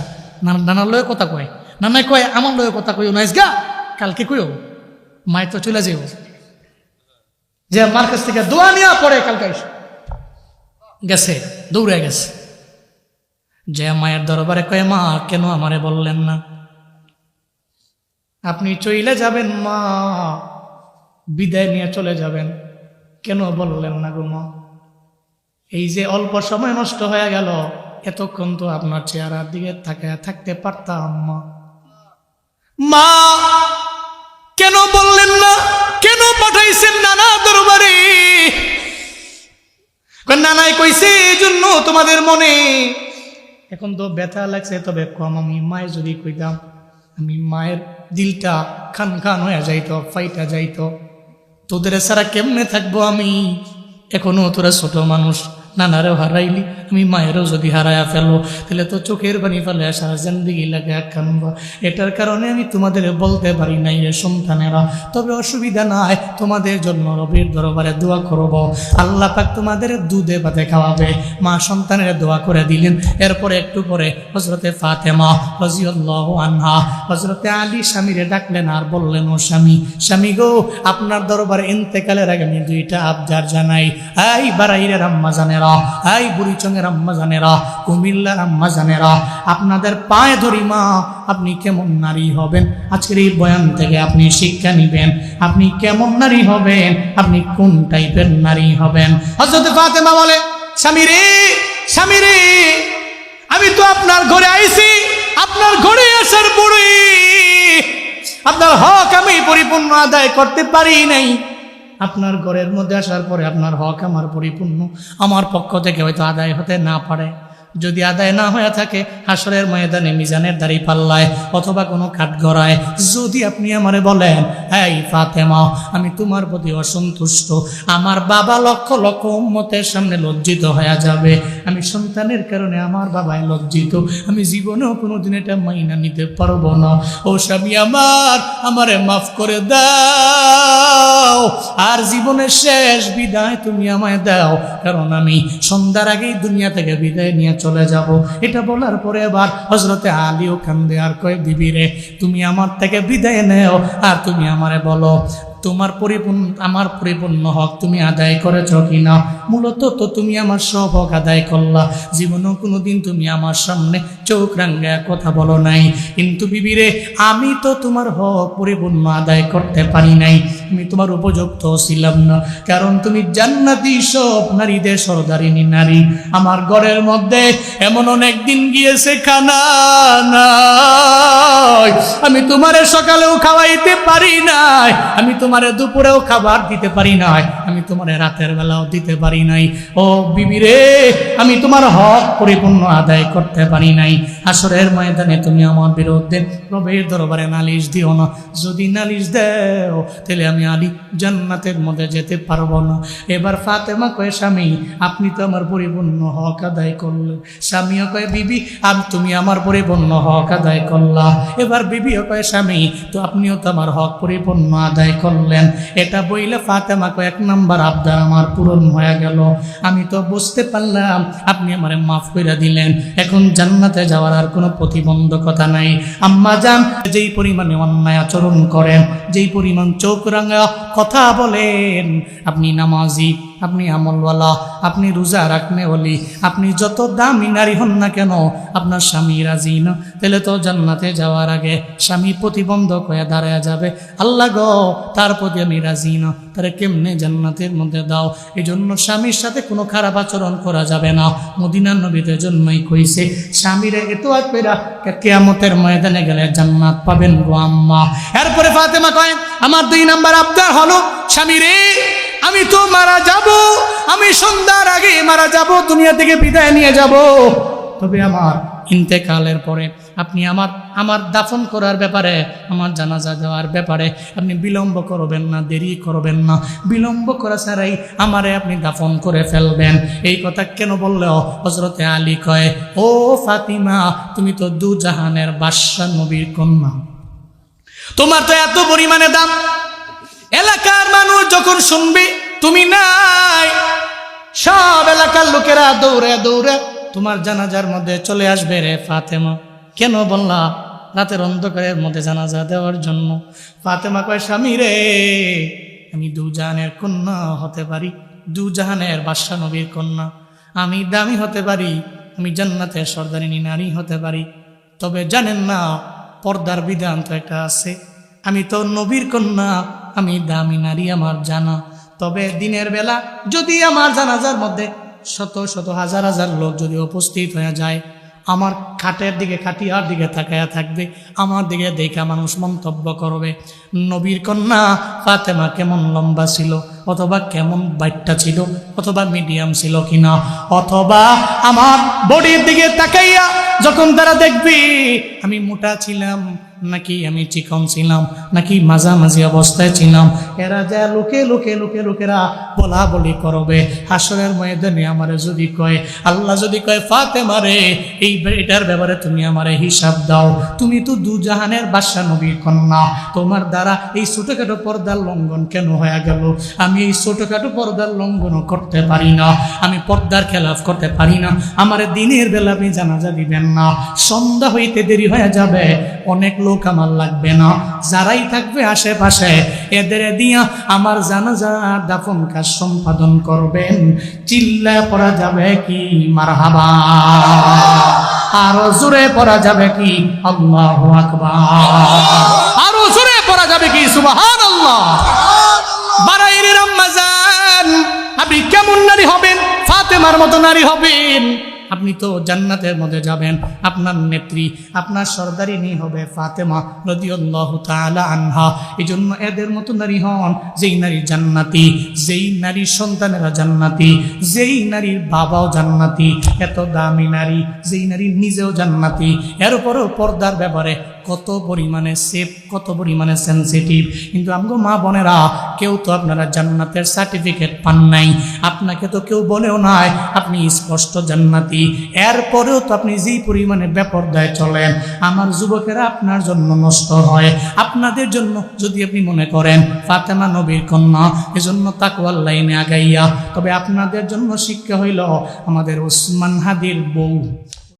নানার লয়ে কথা কয়, নানাই কয় আমার লয়ে কথা কইও নাইস গা, কালকে কইও মায়ের তো চলে যাও, যে মার কাছ থেকে দোয়া নিয়া পরে কালকে গেছে, দৌড়ে গেছে, যে মায়ের দরবারে কয় মা কেন আমারে বললেন না? আপনি চলে যাবেন মা, বিদায় নিয়ে চলে যাবেন, কেন বললেন না গো মা? এই যে অল্প সময় নষ্ট হয়ে গেল, এতক্ষণ তো আপনার চেহারার দিকে থাকতে পারতাম মা। মা কেন বললেন না? কেন পাঠাইছেন নানা দরবারে? নানাই কইছে এই জন্য তোমাদের মনে এখন তো ব্যথা লাগছে, তবে কম আমি মায়ের যদি কইতাম, আমি মায়ের দিলটা খান খান হয়ে যাইতো, ফাইটা যাইতো। তোদের ছাড়া কেমনে থাকবো আমি? এখনো তোরা ছোট মানুষ, নানারেও হারাইলি, আমি মায়েরও যদি হারায়া ফেলো তাহলে তো চোখের পানি ফেলে সারা জিন্দেগি লাগে কানবা। এটার কারণে আমি তোমাদের বলতে পারি নাই রে সন্তানেরা, তবে অসুবিধা নাই, তোমাদের জন্য রবির দরবারে দোয়া করব, আল্লাহ পাক তোমাদের দুধে ভাতে খাওয়াবে। মা সন্তানের দোয়া করে দিলেন। এরপরে একটু পরে হযরতে ফাতেমা রাদিয়াল্লাহু আনহা হযরতে আলী স্বামীরে ডাকলেন আর বললেন, ও স্বামী, স্বামী গো, আপনার দরবারে ইন্তেকালের আগে আমি দুইটা আবদার জানাই। এই বারাইরের আম্মা জানেরা, এই বুড়িচঙ্গের আম্মা জানেরা, কুমিল্লার আম্মা জানেরা, আপনাদের পায়ে ধরি মা, আপনি কেমন নারী হবেন আজকের এই বয়ান থেকে আপনি শিক্ষা নিবেন। আপনি কেমন নারী হবেন, আপনি কোন টাইপের নারী হবেন। হযরত ফাতেমা বলে, স্বামী রে, স্বামী রে, আমি তো আপনার ঘরে আইছি, আপনার ঘরে আসার পরে আপনার হক আমি পরিপূর্ণ আদায় করতে পারি নাই। আপনার ঘরের মধ্যে আসার পরে আপনার হক আমার পরিপূর্ণ আমার পক্ষ থেকে হয়তো আদায় হতে না পারে। যদি আদায় না হয়ে থাকে হাসরের ময়দানে মিজানের দাড়ি পাল্লায় অথবা কোনো কাঠগড়ায় যদি আপনি আমারে বলেন, এই ফাতেমা, আমি তোমার প্রতি অসন্তুষ্ট, আমার বাবা লক্ষ লক্ষ উম্মতের সামনে লজ্জিত হয়ে যাবে, আমি সন্তানের কারণে আমার বাবায় লজ্জিত, আমি জীবনেও কোনোদিন এটা মাইনা নিতে পারবো না। ও স্বামী আমার, আমারে মাফ করে দাও, আর জীবনের শেষ বিদায় তুমি আমায় দাও, কারণ আমি সন্ধ্যার আগেই দুনিয়া থেকে বিদায় নিয়ে চলে যাব। এটা বলার পরে এবার হযরতে আলীও কান্দে আর কয়, বিবি রে, তুমি আমার থেকে বিদায় নেও, আর তুমি আমারে বলো তোমার আমার পরিপূর্ণ হক তুমি আদায় করেছ কিনা। মূলত তো তুমি আমার সব হক আদায় করলা, জীবনেও কোনোদিন তুমি আমার সামনে চোখ রাঙ্গায় কথা বলো নাই। কিন্তু বিবি রে, আমি তো তোমার হক পরিপূর্ণ আদায় করতে পারি নাই, আমি তোমার উপযুক্ত ছিলাম না, কারণ তুমি জান্নাতি সব নারীদের সরদারিনী নারী। আমার ঘরের মধ্যে এমন অনেক দিন গিয়েছে খানা নাই, আমি তোমারে সকালেও খাওয়াইতে পারি নাই, আমি তোমারে দুপুরেও খাবার দিতে পারি নাই, আমি তোমারে রাতের বেলাও দিতে পারি নাই। ও বিবি রে, আমি তোমার হক পরিপূর্ণ আদায় করতে পারি নাই। হাসরের ময়দানে তুমি আমার বিরুদ্ধে রবের দরবারে নালিশ দিও না, যদি নালিশ দেও তাহলে আমি আলী জান্নাতের মধ্যে যেতে পারবো না। এবার ফাতেমা কয়, স্বামী, আপনি তো আমার পরিপূর্ণ হক আদায় করলেন। স্বামীও কয়, বিবি, তুমি আমার পরিপূর্ণ হক আদায় করলা। এবার বিবিও কয়, স্বামী, তো আপনিও তো আমার হক পরিপূর্ণ আদায় করলেন। এটা বইলে ফাতেমা কয়, এক নাম্বার আবদার আমার পূরণ হয়ে গেল, আমি তো বুঝতে পারলাম আপনি আমারে মাফ করে দিলেন, এখন জান্নাতে যাওয়ার আর কোনো প্রতিবন্ধকতা নাই। আম্মা জান, যেই পরিমাণে অন্যায় আচরণ করেন, যেই পরিমাণ চোখ রাঙা কথা বলেন, আপনি নামাজি, আপনি আমলওয়ালা, আপনি রোজা রাখনে ওলি, আপনি যত দামি নারী হন না কেন, আপনার স্বামী রাজি না, তাহলে তো জান্নাতে যাওয়ার আগে স্বামী প্রতিবন্ধক হয়ে দাঁড়ায় যাবে। আল্লাহ গো, তার প্রতি আমি রাজি না, তারা কেমনে জান্নাতের মধ্যে দাও। এই জন্য স্বামীর সাথে কোনো খারাপ আচরণ করা যাবে না। মদিনার নবীদের জন্যই কইছে, স্বামীরে এত আকবেরা কিয়ামতের ময়দানে গেলে জান্নাত পাবেন গো আম্মা। এরপরে ফাতেমা কয়, আমার 2 নাম্বার আবদার হলো, স্বামীরে আমি তো মারা যাব, আমি সন্ধ্যার আগে মারা যাব, দুনিয়া থেকে বিদায় নিয়ে যাব, তবে আমার ইন্তেকালের পরে আপনি আমার দাফন করার ব্যাপারে, আমার জানাজা দেওয়ার ব্যাপারে আপনি বিলম্ব করবেন না, দেরি করবেন না, বিলম্ব করা ছাড়াই আমারে আপনি দাফন করে ফেলবেন। এই কথা কেন বললেও হযরতে আলী কয়, ও ফাতিমা, তুমি তো দুজাহানের বাদশা নবীর কন্যা, তোমার তো এত পরিমাণে দাম, এলাকার মানুষ যখন শুনবে তুমি নাই, সব এলাকার লোকেরা দৌড়ে দৌড়ে তোমার জানাজার মধ্যে চলে আসবে রে ফাতেমা। কেন বললা? রাতের অন্ধকারের মধ্যে জানাজা দেওয়ার জন্য। ফাতেমা কয়, স্বামী রে, আমি দুজাহানের কন্যা হতে পারি, দুজাহানের বাদশা নবীর কন্যা, আমি দামি হতে পারি, আমি জান্নাতের সর্দারিনী নারী হতে পারি, তবে জানেন না পর্দার বিধান তো একটা আছে, আমি তো নবীর কন্যা, আমি দামি নারী আমার জানা, তবে দিনের বেলা যদি আমার জানাজার মধ্যে শত শত হাজার হাজার লোক যদি উপস্থিত হয়ে যায়, আমার খাটের দিকে, খাটিয়ার দিকে তাকায়া থাকবে, আমার দিকে দেখা মানুষ মন্তব্য করবে, নবীর কন্যা ফাতেমা কেমন লম্বা ছিল, অথবা কেমন বাইটটা ছিল, অথবা মিডিয়াম ছিল কিনা, অথবা আমার বডির দিকে তাকাইয়া যখন তারা দেখবি আমি মোটা ছিলাম নাকি আমি চিকন ছিলাম নাকি মাঝামাঝি অবস্থায় ছিলাম, এরা যা লোকেরা বলা বলি করবে। হাসরের ময়দানে আমারে যদি কয়, আল্লাহ যদি কয়, ফাতেমা রে, এটার ব্যাপারে তুমি আমারে হিসাব দাও, তুমি তো দুজাহানের বাদশা নবীর কন্যা, তোমার দ্বারা এই ছোটখাটো পর্দার লঙ্ঘন কেন হয়ে গেল? আমি এই ছোটখাটো পর্দার লঙ্ঘনও করতে পারি না, আমি পর্দার খেলাফ করতে পারি না, আমারে দিনের বেলা আপনি জানাজা দিবেন না, সন্ধ্যা হইতে দেরি হয়ে যাবে, অনেক লোক আমার লাগবে না, যারাই থাকবে আশেপাশে এদের দিয়া আমার জানাজা দাফন কাজ সম্পাদন করবেন। চিল্লায় পড়া যাবে কি মারহাবা? আরো জোরে পড়া যাবে কি আল্লাহু আকবার? আরো জোরে পড়া যাবে কি সুবহানাল্লাহ? বারাইরের আম্মা জান, আপনি কেমন নারী হবেন? ফাতেমার মতো নারী হবেন। আপনি তো জান্নাতের মধ্যে যাবেন, আপনার নেত্রী, আপনার সর্দারিনী হবে ফাতেমা রাদিয়াল্লাহু তাআলা আনহা। এই জন্য এদের মতো নারী হন, যেই নারী জান্নাতি, যেই নারীর সন্তানেরা জান্নাতি, যেই নারীর বাবাও জান্নাতি, এত দামি নারী, যেই নারী নিজেও জান্নাতি, এর উপরও পর্দার ব্যাপারে কত পরিমাণে সেফ, কত পরিমাণে সেন্সিটিভ। কিন্তু আমগো মা বোনেরা, কেউ তো আপনারা জান্নাতের সার্টিফিকেট পান নাই, আপনাকে তো কেউ বলেও নাই আপনি স্পষ্ট জান্নাতি, এরপরেও তো আপনি যেই পরিমাণে বেপরদায় চলেন, আমার যুবকেরা আপনার জন্য নষ্ট হয়। আপনাদের জন্য যদি আপনি মনে করেন ফাতেমা নবীর কন্যা, এজন্য তাকওয়ার লাইনে আগাইয়া, তবে আপনাদের জন্য শিক্ষা হইল আমাদের ওসমান হাদির বউ